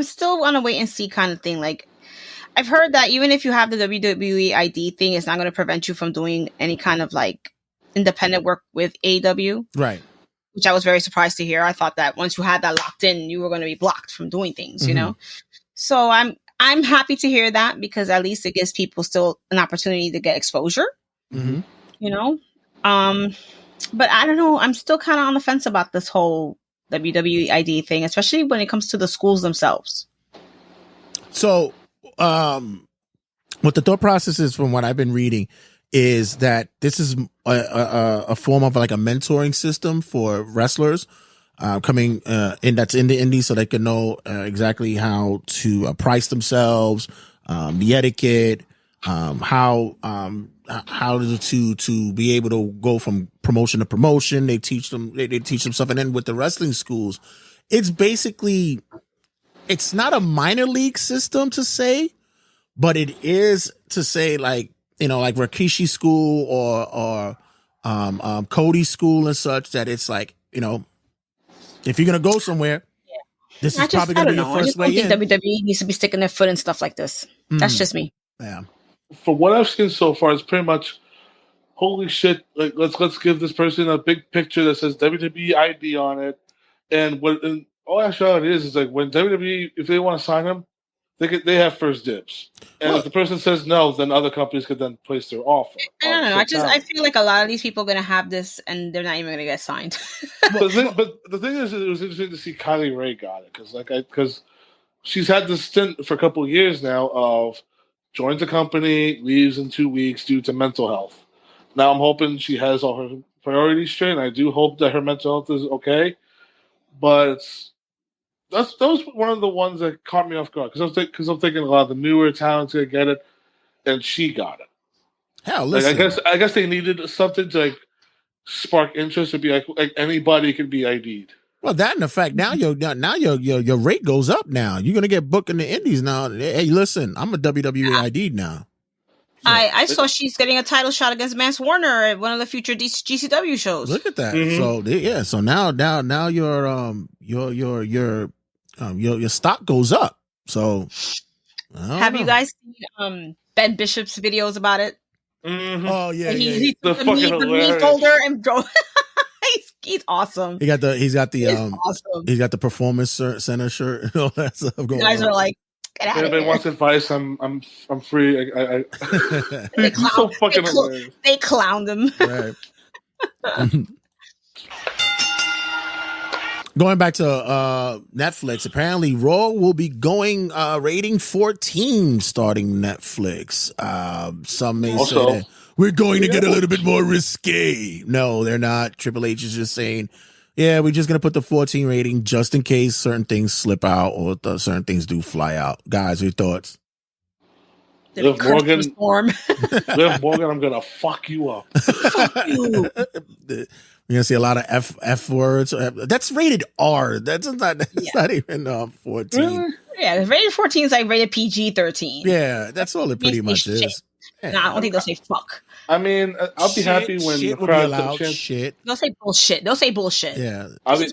still on a wait and see kind of thing. Like, I've heard that even if you have the WWE ID thing, it's not going to prevent you from doing any kind of like independent work with AEW. Right. Which I was very surprised to hear. I thought that once you had that locked in, you were going to be blocked from doing things, you know? So I'm happy to hear that, because at least it gives people still an opportunity to get exposure, you know? But I don't know. I'm still kind of on the fence about this whole WWE ID thing, especially when it comes to the schools themselves. So, what the thought process is, from what I've been reading, is that this is a form of like a mentoring system for wrestlers coming in that's in the indies, so they can know exactly how to price themselves, the etiquette, how to be able to go from promotion to promotion. They teach them stuff. And then with the wrestling schools, it's basically, it's not a minor league system to say, but it is to say, like, you know, like Rikishi school or Cody school and such, that it's like, you know, if you're going to go somewhere, this is probably going to be your first way in. WWE needs to be sticking their foot in stuff like this. That's just me. Yeah. From what I've seen so far, it's pretty much, holy shit, like, let's give this person a big picture that says WWE ID on it. And all actually it is like when WWE, if they want to sign him, they have first dibs. And if the person says no, then other companies could then place their offer. I don't know. I feel like a lot of these people are gonna have this, and they're not even gonna get signed. But the thing is, it was interesting to see Kylie Ray got it because she's had this stint for a couple of years now of joins the company, leaves in 2 weeks due to mental health. Now I'm hoping she has all her priorities straight, and I do hope that her mental health is okay. But that was one of the ones that caught me off guard because I'm thinking a lot of the newer talents gonna get it, and she got it. Hell, listen. I guess they needed something to like spark interest to be like anybody can be ID'd. Well, that and the fact now your rate goes up now. You're gonna get booked in the indies now. Hey, listen, I'm a WWE ID now. So, I saw she's getting a title shot against Mance Warner at one of the future GCW shows. Look at that. Mm-hmm. So now your stock goes up. So have you guys seen Ben Bishop's videos about it? Mm-hmm. Oh yeah, he took the meat folder and drove. He's awesome. He's got the awesome. He's got the Performance Center shirt and all that stuff going on. You guys are like, get out of here. Anybody wants advice? I'm free. He's so fucking hilarious. They clowned him. Right. Going back to Netflix, apparently Raw will be going rating 14 starting Netflix. Some may say that we're going to get a little bit more risque. No, they're not. Triple H is just saying, yeah, we're just going to put the 14 rating just in case certain things slip out or certain things do fly out. Guys, your thoughts? Liv Morgan, I'm going to fuck you up. Fuck you. You're gonna see a lot of F words. That's rated R. That's not even 14. Really? Yeah, rated 14 is like rated PG-13. Yeah, that's all it pretty much is. Yeah. No, I don't think they'll say fuck. I mean, I'll be happy when the crowd allowed shit. They'll say bullshit. Yeah, I'll be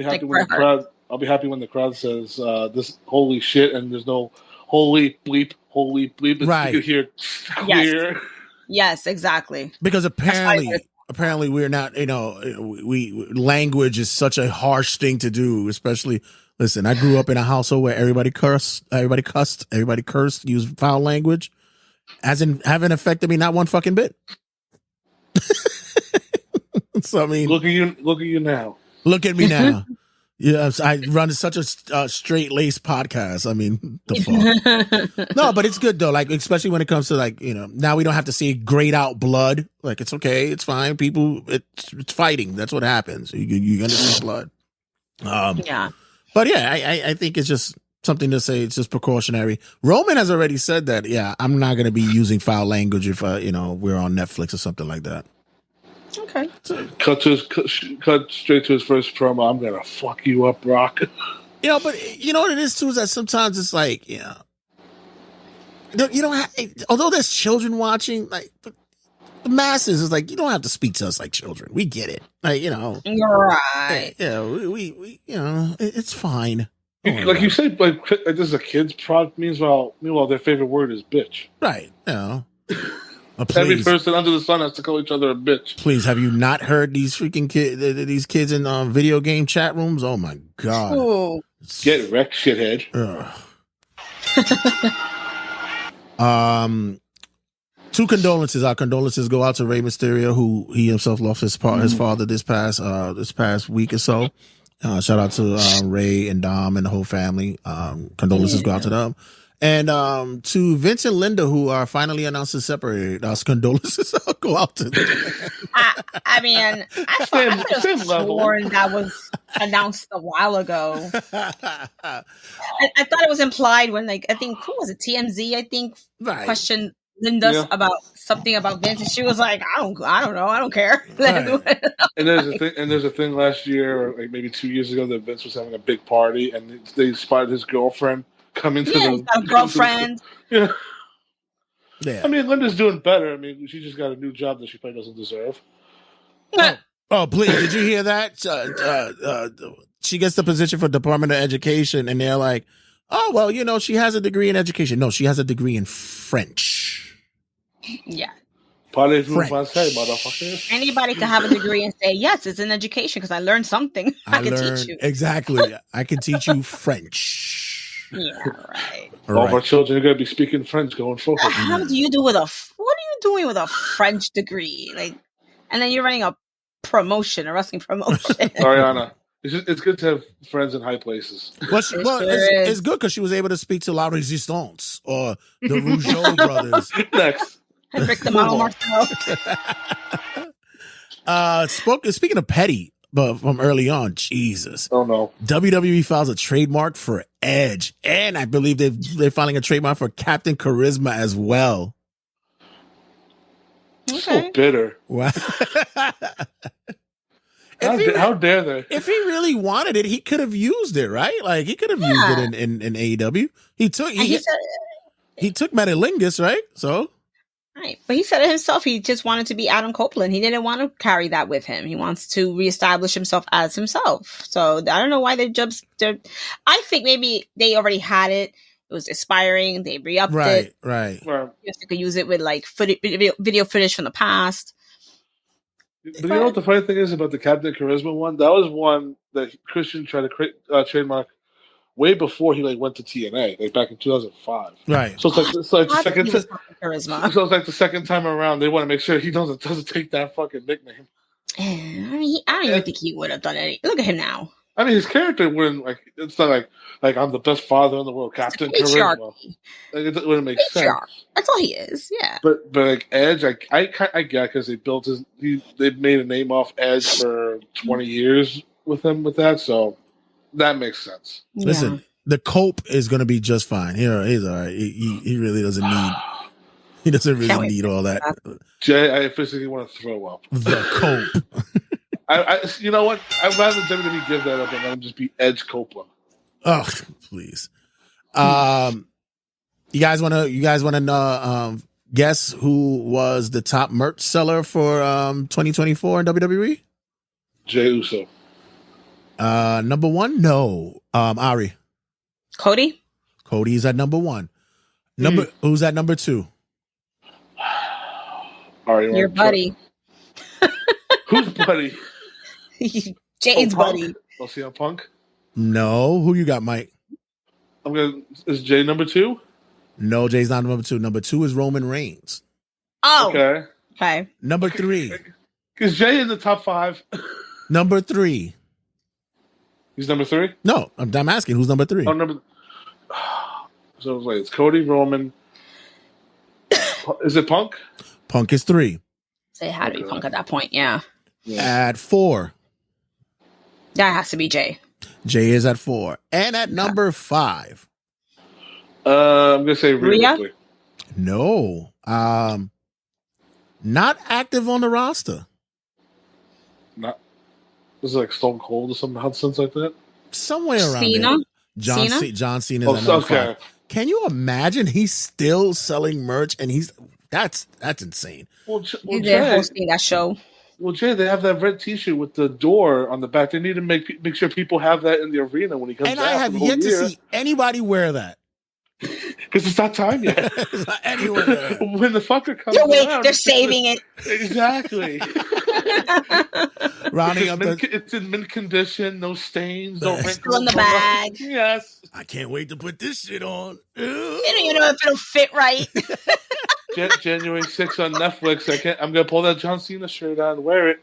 happy when the crowd. I'll be happy when the crowd says this holy shit and there's no holy bleep. Right. You can hear clear. Yes, exactly. Because apparently we're not, we language is such a harsh thing to do, especially, listen, I grew up in a household where everybody cursed, used foul language, as in haven't affected me not one fucking bit. So, I mean, look at you now. Look at me now. Yes, I run such a straight-laced podcast. I mean, the fuck. No, but it's good though. Like, especially when it comes to now we don't have to see grayed out blood. Like, it's okay, it's fine. People, it's fighting. That's what happens. You're gonna see blood. Yeah. But yeah, I think it's just something to say. It's just precautionary. Roman has already said that. Yeah, I'm not gonna be using foul language if we're on Netflix or something like that. Okay. Cut straight to his first promo. I'm gonna fuck you up, Brock. But you know what it is too is that sometimes it's like, although there's children watching, like the masses is like, you don't have to speak to us like children. We get it, Right? Yeah, we it's fine. Like you say, like this is a kid's product. Meanwhile, their favorite word is bitch. Right. Every person under the sun has to call each other a bitch. Please, have you not heard these freaking kids in video game chat rooms? Oh my god! Ooh. Get wrecked, shithead. Two condolences. Our condolences go out to Rey Mysterio, who he himself lost his father this past week or so. Shout out to Ray and Dom and the whole family. Condolences go out to them. And to Vince and Linda, who are finally announced as separated, condolences go out to them. I mean, I sworn that was announced a while ago. I thought it was implied when, I think, who was it? TMZ, I think, questioned Linda about something about Vince, and she was like, I don't know, I don't care. Right. And there's a thing last year, or maybe 2 years ago, that Vince was having a big party, and they spotted his girlfriend come into the girlfriend. Yeah. Yeah. I mean, Linda's doing better. I mean, she just got a new job that she probably doesn't deserve. Oh, please! Did you hear that? She gets the position for Department of Education, and they're like, "Oh, well, she has a degree in education." No, she has a degree in French. Yeah. Parlez-vous français, motherfucker? Anybody can have a degree and say, yes, it's in education because I learned something. I can teach you. Exactly. I can teach you French. Yeah, right. All of our children are going to be speaking French going forward. How do you do with what are you doing with a French degree? Like, and then you're running a wrestling promotion. Ariana, it's good to have friends in high places. Well, it's good because she was able to speak to La Resistance or the Rougeau brothers. Next. And Rick the Model Martel. Speaking of petty, but from early on, Jesus. Oh no. WWE files a trademark for Edge, and I believe they're filing a trademark for Captain Charisma as well. Okay. So bitter. Wow. How dare they? If he really wanted it, he could have used it, right? Like he could have used it in AEW. He took Metalingus, right? So right, but he said it himself. He just wanted to be Adam Copeland. He didn't want to carry that with him. He wants to reestablish himself as himself. So I don't know why they jumped. I think maybe they already had it. It was expiring. They re-upped it. Right. Yes, you could use it with like video footage from the past. But you know what the funny thing is about the Captain Charisma one? That was one that Christian tried to create trademark way before he went to TNA, back in 2005. Right. So it's like the second charisma. So it's like the second time around they want to make sure he doesn't take that fucking nickname. I mean, I don't even think he would have done it. Look at him now. I mean, his character wouldn't it's not like I'm the best father in the world, Captain Charisma. It wouldn't make sense. That's all he is, yeah. But like Edge, I get because they built they made a name off Edge for 20 years with him with that, so that makes sense. Listen, the Cope is going to be just fine. He's all right. He really doesn't need. He doesn't really need all that. Jay, I physically want to throw up. The Cope. You know what? I'd rather WWE give that up and let him just be Edge Copeland. Oh, please. You guys want to guess who was the top merch seller for 2024 in WWE? Jey Uso. Number one? No. Ari. Cody? Cody's at number one. Who's at number two? Ari. Your buddy. Who's buddy? Jay's buddy. CM Punk? No. Who you got, Mike? Is Jay number two? No, Jay's not number two. Number two is Roman Reigns. Oh. Okay. Number three. Is Jay in the top 5? Number 3. He's number 3? No, I'm asking who's number 3. Oh, so wait, it's Cody, Roman. Is it Punk? Punk is 3. So it had to be Punk at that point, yeah. At 4. That has to be Jay. Jay is at 4. And at number 5. I'm gonna say Rhea. No. Not active on the roster. Not. Is it like Stone Cold or some nonsense like that? Somewhere around Cena? there. John Cena is at number 5. Can you imagine he's still selling merch and that's insane. Well, they're hosting that show. Well, Jay, they have that red T-shirt with the door on the back. They need to make sure people have that in the arena when he comes. And I have yet to see anybody wear that. Because it's not time yet. It's not anywhere. When the fucker comes around, they're saving it. Exactly. Rounding up it's in mint condition, no stains, no wrinkles. Still in the bag. Yes. I can't wait to put this shit on. You don't know if it'll fit right. January 6th on Netflix. I'm gonna pull that John Cena shirt out and wear it.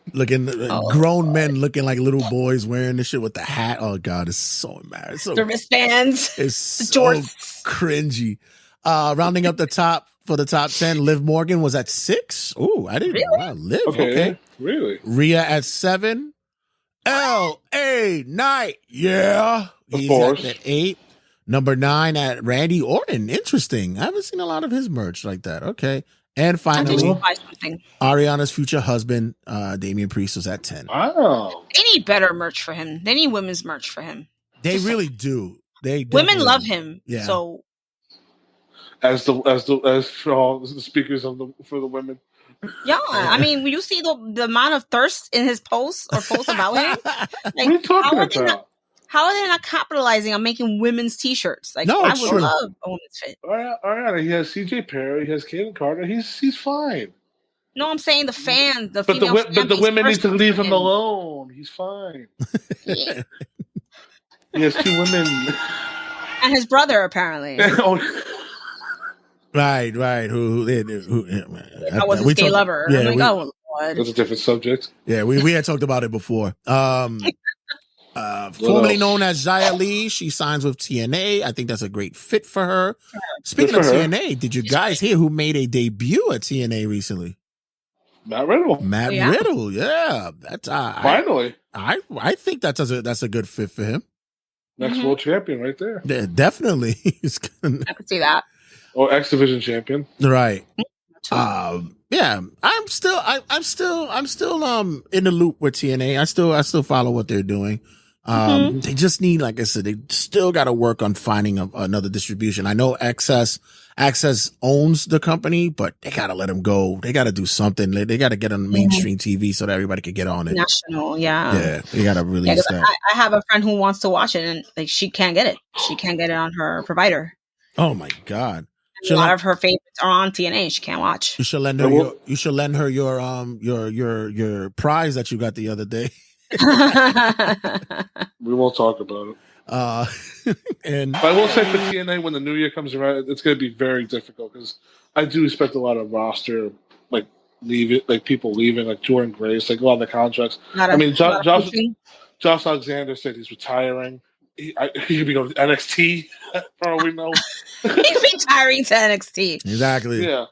Grown men looking like little boys wearing this shit with the hat. Oh god, it's so embarrassing. The wristbands. It's so cringy. Rounding up the top for the top 10, Liv Morgan was at 6. Oh, I didn't know. Wow, Liv. Okay. Really? Rhea at 7. L.A. Knight. Yeah. He's at 8. Number 9 at Randy Orton. Interesting. I haven't seen a lot of his merch like that. Okay. And finally, Ariana's future husband, Damian Priest, was at 10. Wow. They need better merch for him. They need women's merch for him. They really do. Women love him. Yeah. So as for all the speakers for the women. Yeah, I mean, when you see the amount of thirst in his posts about him, what are you talking about? How are they not capitalizing on making women's t-shirts? Like, no, I would love a women's fit. All right. He has CJ Perry, he has Kaden Carter. He's fine. No, I'm saying the fans, but the women need to leave him alone. He's fine. Yeah. He has 2 women. And his brother, apparently. Right. I was a gay lover. Yeah, I'm like, oh, Lord. That's a different subject. Yeah, we had talked about it before. Formerly known as Xia Li, she signs with TNA. I think that's a great fit for her. Speaking of TNA, did you guys hear who made a debut at TNA recently? Matt Riddle. Riddle, yeah. That's finally. I think that's a good fit for him. Next world champion, right there. Yeah, definitely. I could see that. Or X Division champion, right? Yeah, I'm still in the loop with TNA. I still follow what they're doing. They just need, like I said, they still got to work on finding another distribution. I know Access owns the company, but they got to let them go. They got to do something. They got to get on mainstream TV so that everybody can get on it. National, yeah. They got to release that. I have a friend who wants to watch it, and like she can't get it. She can't get it on her provider. Oh my God. A lot of her favorites are on TNA. She can't watch. You should lend her your prize that you got the other day. We won't talk about it. And but I will say for TNA, when the new year comes around, it's going to be very difficult because I do expect a lot of roster people leaving, like Jordan Grace, like a lot of the contracts. Josh Alexander said he's retiring. He could be going to NXT for all we know. He's retiring to NXT. Exactly. Yeah.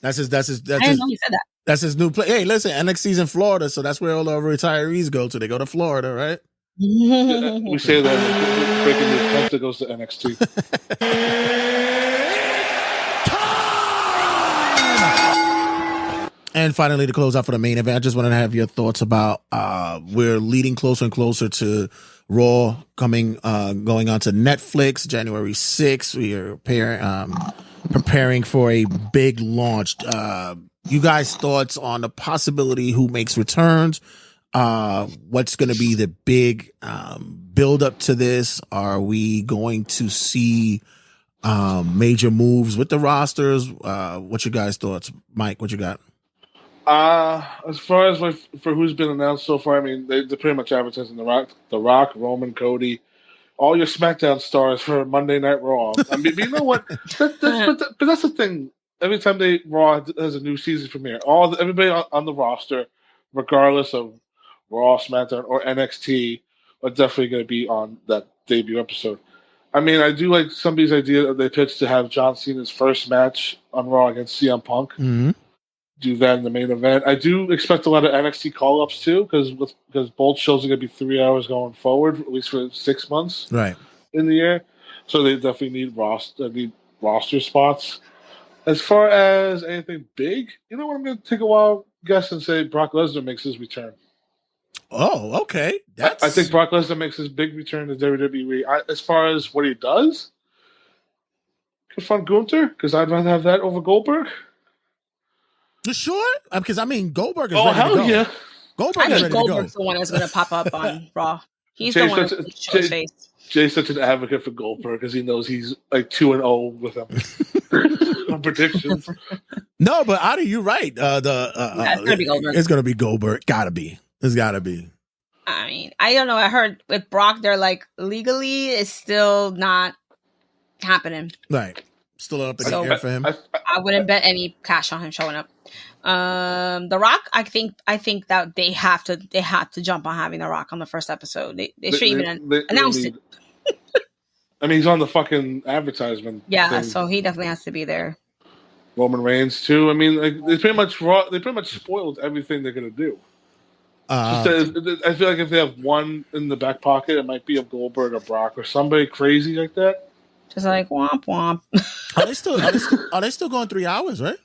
I didn't know he said that. That's his new play. Hey, listen, NXT's in Florida, so that's where all the retirees go to. They go to Florida, right? We say that breaking news. Penta goes to NXT. And finally, to close out for the main event, I just want to have your thoughts about we're leading closer and closer to Raw going on to Netflix January 6th. We are preparing for a big launch. You guys' thoughts on the possibility who makes returns? What's going to be the big build up to this? Are we going to see major moves with the rosters? What's your guys' thoughts? Mike, what you got? As far as for who's been announced so far, I mean, they're pretty much advertising The Rock, Roman, Cody, all your SmackDown stars for Monday Night Raw. I mean, you know what? But that's the thing. Every time Raw has a new season premiere, everybody on the roster, regardless of Raw, SmackDown, or NXT, are definitely going to be on that debut episode. I mean, I do like somebody's idea that they pitched to have John Cena's first match on Raw against CM Punk. Mm-hmm. Do that in the main event. I do expect a lot of NXT call-ups too, because both shows are going to be 3 hours going forward, at least for 6 months, right, in the year. So they definitely need roster spots. As far as anything big, you know what? I'm going to take a wild guess and say Brock Lesnar makes his return. Oh, okay. I think Brock Lesnar makes his big return to WWE. As far as what he does, confront Gunther, because I'd rather have that over Goldberg. You sure? Because I mean, Goldberg is ready to go. Yeah. Goldberg's the one that's going to pop up on Raw. He's the one that's show his face. Jay's such an advocate for Goldberg because he knows he's like 2-0 with him on predictions. No, but Adi, you're right. It's going to be Goldberg. It's going to be Goldberg. Gotta be. It's got to be. I mean, I don't know. I heard with Brock, they're like legally, it's still not happening. Right. Still up in the air for him. I wouldn't bet any cash on him showing up. The Rock, I think that they have to jump on having The Rock on the first episode. They should even announce it. I mean, he's on the fucking advertisement. Yeah, thing. So he definitely has to be there. Roman Reigns too. I mean, like they pretty much spoiled everything they're gonna do. I feel like if they have one in the back pocket, it might be a Goldberg or Brock or somebody crazy like that. Just like womp womp. Are they still going 3 hours, right?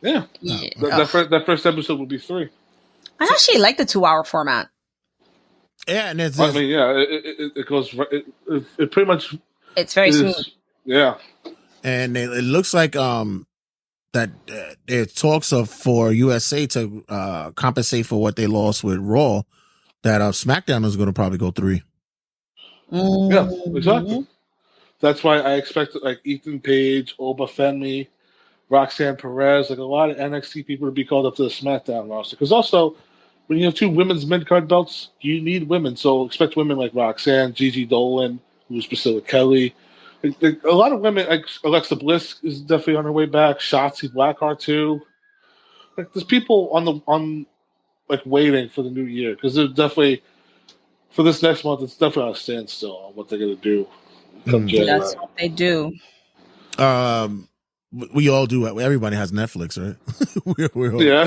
Yeah. That first episode will be 3. I actually like the 2-hour format. Yeah, and it's. I mean, yeah, it goes. It pretty much. It's very smooth. Yeah. And it looks like that there are talks for USA to compensate for what they lost with Raw. That SmackDown is going to probably go 3. Mm-hmm. Yeah, exactly. That's why I expect like Ethan Page, Oba Femi, Roxanne Perez, like a lot of NXT people to be called up to the SmackDown roster. Because also, when you have 2 women's mid-card belts, you need women. So expect women like Roxanne, Gigi Dolan, who's Priscilla Kelly, A lot of women, like Alexa Bliss, is definitely on her way back. Shotzi Blackheart too. Like there's people on like waiting for the new year because they're definitely for this next month. It's definitely on a standstill on what they're gonna do come January. That's what they do. We all do. Everybody has Netflix, right? we're all, Yeah.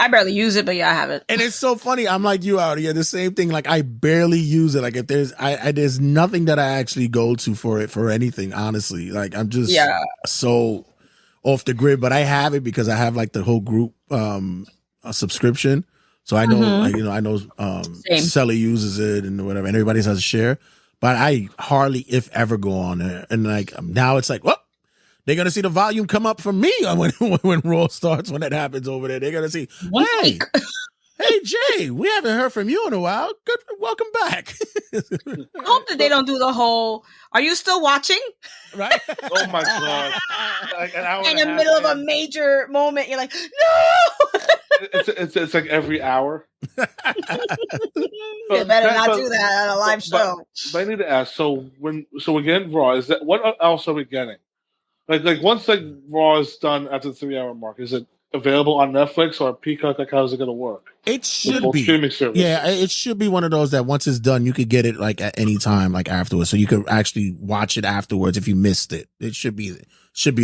I barely use it, but yeah, I have it. And it's so funny. I'm like you out here. The same thing. Like I barely use it. Like if there's nothing that I actually go to for it for anything. Honestly, like I'm just so off the grid. But I have it because I have like the whole group a subscription. So I know I know Sally uses it and whatever, and everybody has a share. But I hardly, if ever, go on there. And like now, it's like, well, they're gonna see the volume come up for me when Raw starts. When it happens over there, they're gonna see, hey Jay, we haven't heard from you in a while. Good, welcome back. I hope that they don't do the whole. Are you still watching? Right? Oh my god! Like an hour in the middle of a major moment, you're like, no. It's like every hour. You better not do that on a live show. But I need to ask. So again, Raw is that? What else are we getting? Like once like Raw is done at the 3-hour mark, is it available on Netflix or Peacock? Like how's it going to work? It should be. Streaming service. Yeah, it should be one of those that once it's done, you could get it like at any time, like afterwards, so you could actually watch it afterwards if you missed it. It should be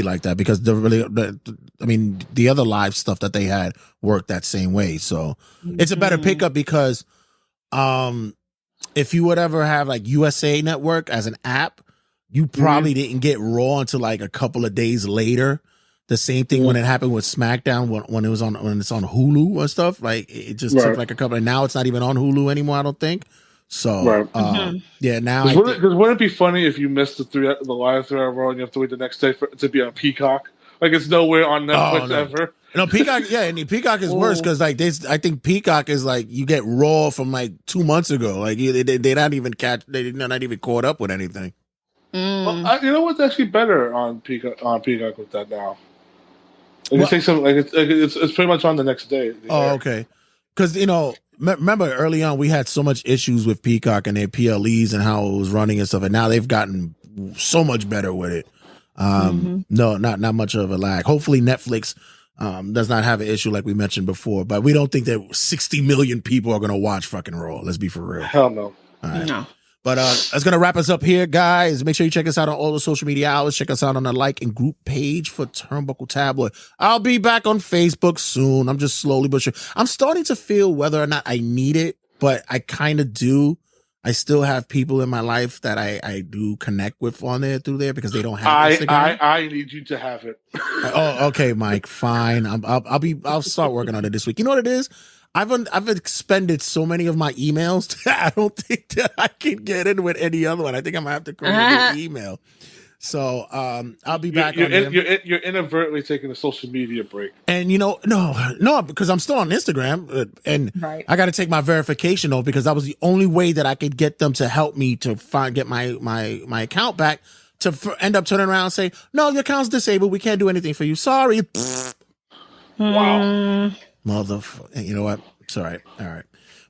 like that because the other live stuff that they had worked that same way. So it's a better pickup because if you would ever have like USA Network as an app, you probably didn't get Raw until like a couple of days later. The same thing when it happened with SmackDown when it's on Hulu or stuff. Like it just took like a couple. And now it's not even on Hulu anymore. I don't think. So yeah, now because wouldn't it be funny if you missed the live 3-hour Raw and you have to wait the next day for it to be on Peacock? Like it's nowhere on Netflix ever. No, Peacock. Yeah, and Peacock is worse because like I think Peacock is like you get Raw from like 2 months ago. Like they're not even they're not even caught up with anything. Well, you know what's actually better on Peacock with that now. Like it's pretty much on the next day. Okay. Because remember early on we had so much issues with Peacock and their PLEs and how it was running and stuff, and now they've gotten so much better with it. No, not much of a lag. Hopefully Netflix does not have an issue like we mentioned before, but we don't think that 60 million people are going to watch fucking Raw. Let's be for real. Hell no. All right. No. But that's going to wrap us up here, guys. Make sure you check us out on all the social media outlets. Check us out on the like and group page for Turnbuckle Tabloid. I'll be back on Facebook soon. I'm just slowly but sure. I'm starting to feel whether or not I need it, but I kind of do. I still have people in my life that I do connect with on there through there because they don't have Instagram. I need you to have it. Oh, okay, Mike. Fine. I'll start working on it this week. You know what it is? I've expended so many of my emails that I don't think that I can get in with any other one. I think I'm gonna have to create a new email. So I'll be back on them. You're inadvertently taking a social media break. And no, because I'm still on Instagram and I got to take my verification off because that was the only way that I could get them to help me to get my account back to end up turning around and say, no, your account's disabled. We can't do anything for you. Sorry. Wow. Motherfucker. You know what? It's all right. All right.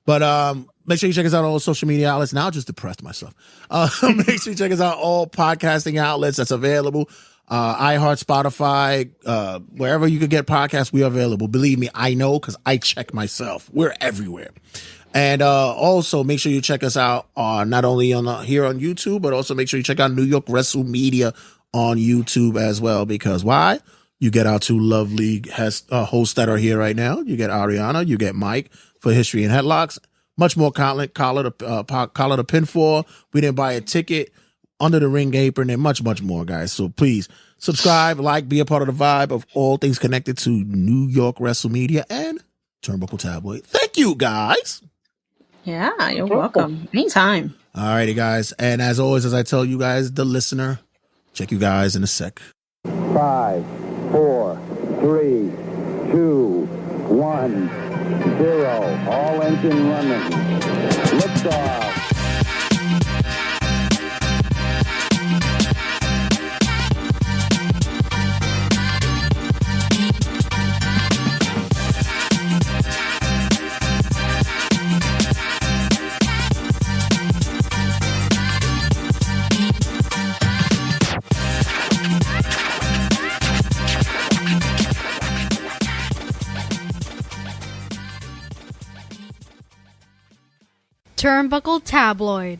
But make sure you check us out on all social media outlets. Now I just depressed myself. Make sure you check us out all podcasting outlets that's available. iHeart, Spotify, wherever you could get podcasts, we are available. Believe me, I know because I check myself. We're everywhere. And also make sure you check us out not only here on YouTube, but also make sure you check out New York Wrestle Media on YouTube as well. Because why? You get our two lovely hosts that are here right now. You get Ariana, you get Mike for History and Headlocks. Much more content. Call it a pinfall. We didn't buy a ticket. Under the ring apron and much, much more, guys. So please subscribe, like, be a part of the vibe of all things connected to New York Wrestle Media and Turnbuckle Tabloid. Thank you, guys. Yeah, you're welcome. Anytime. All righty, guys. And as always, as I tell you guys, the listener, check you guys in a sec. 5, 4, 3, 2, 1, 0. All engine running. Liftoff. Turnbuckle Tabloid.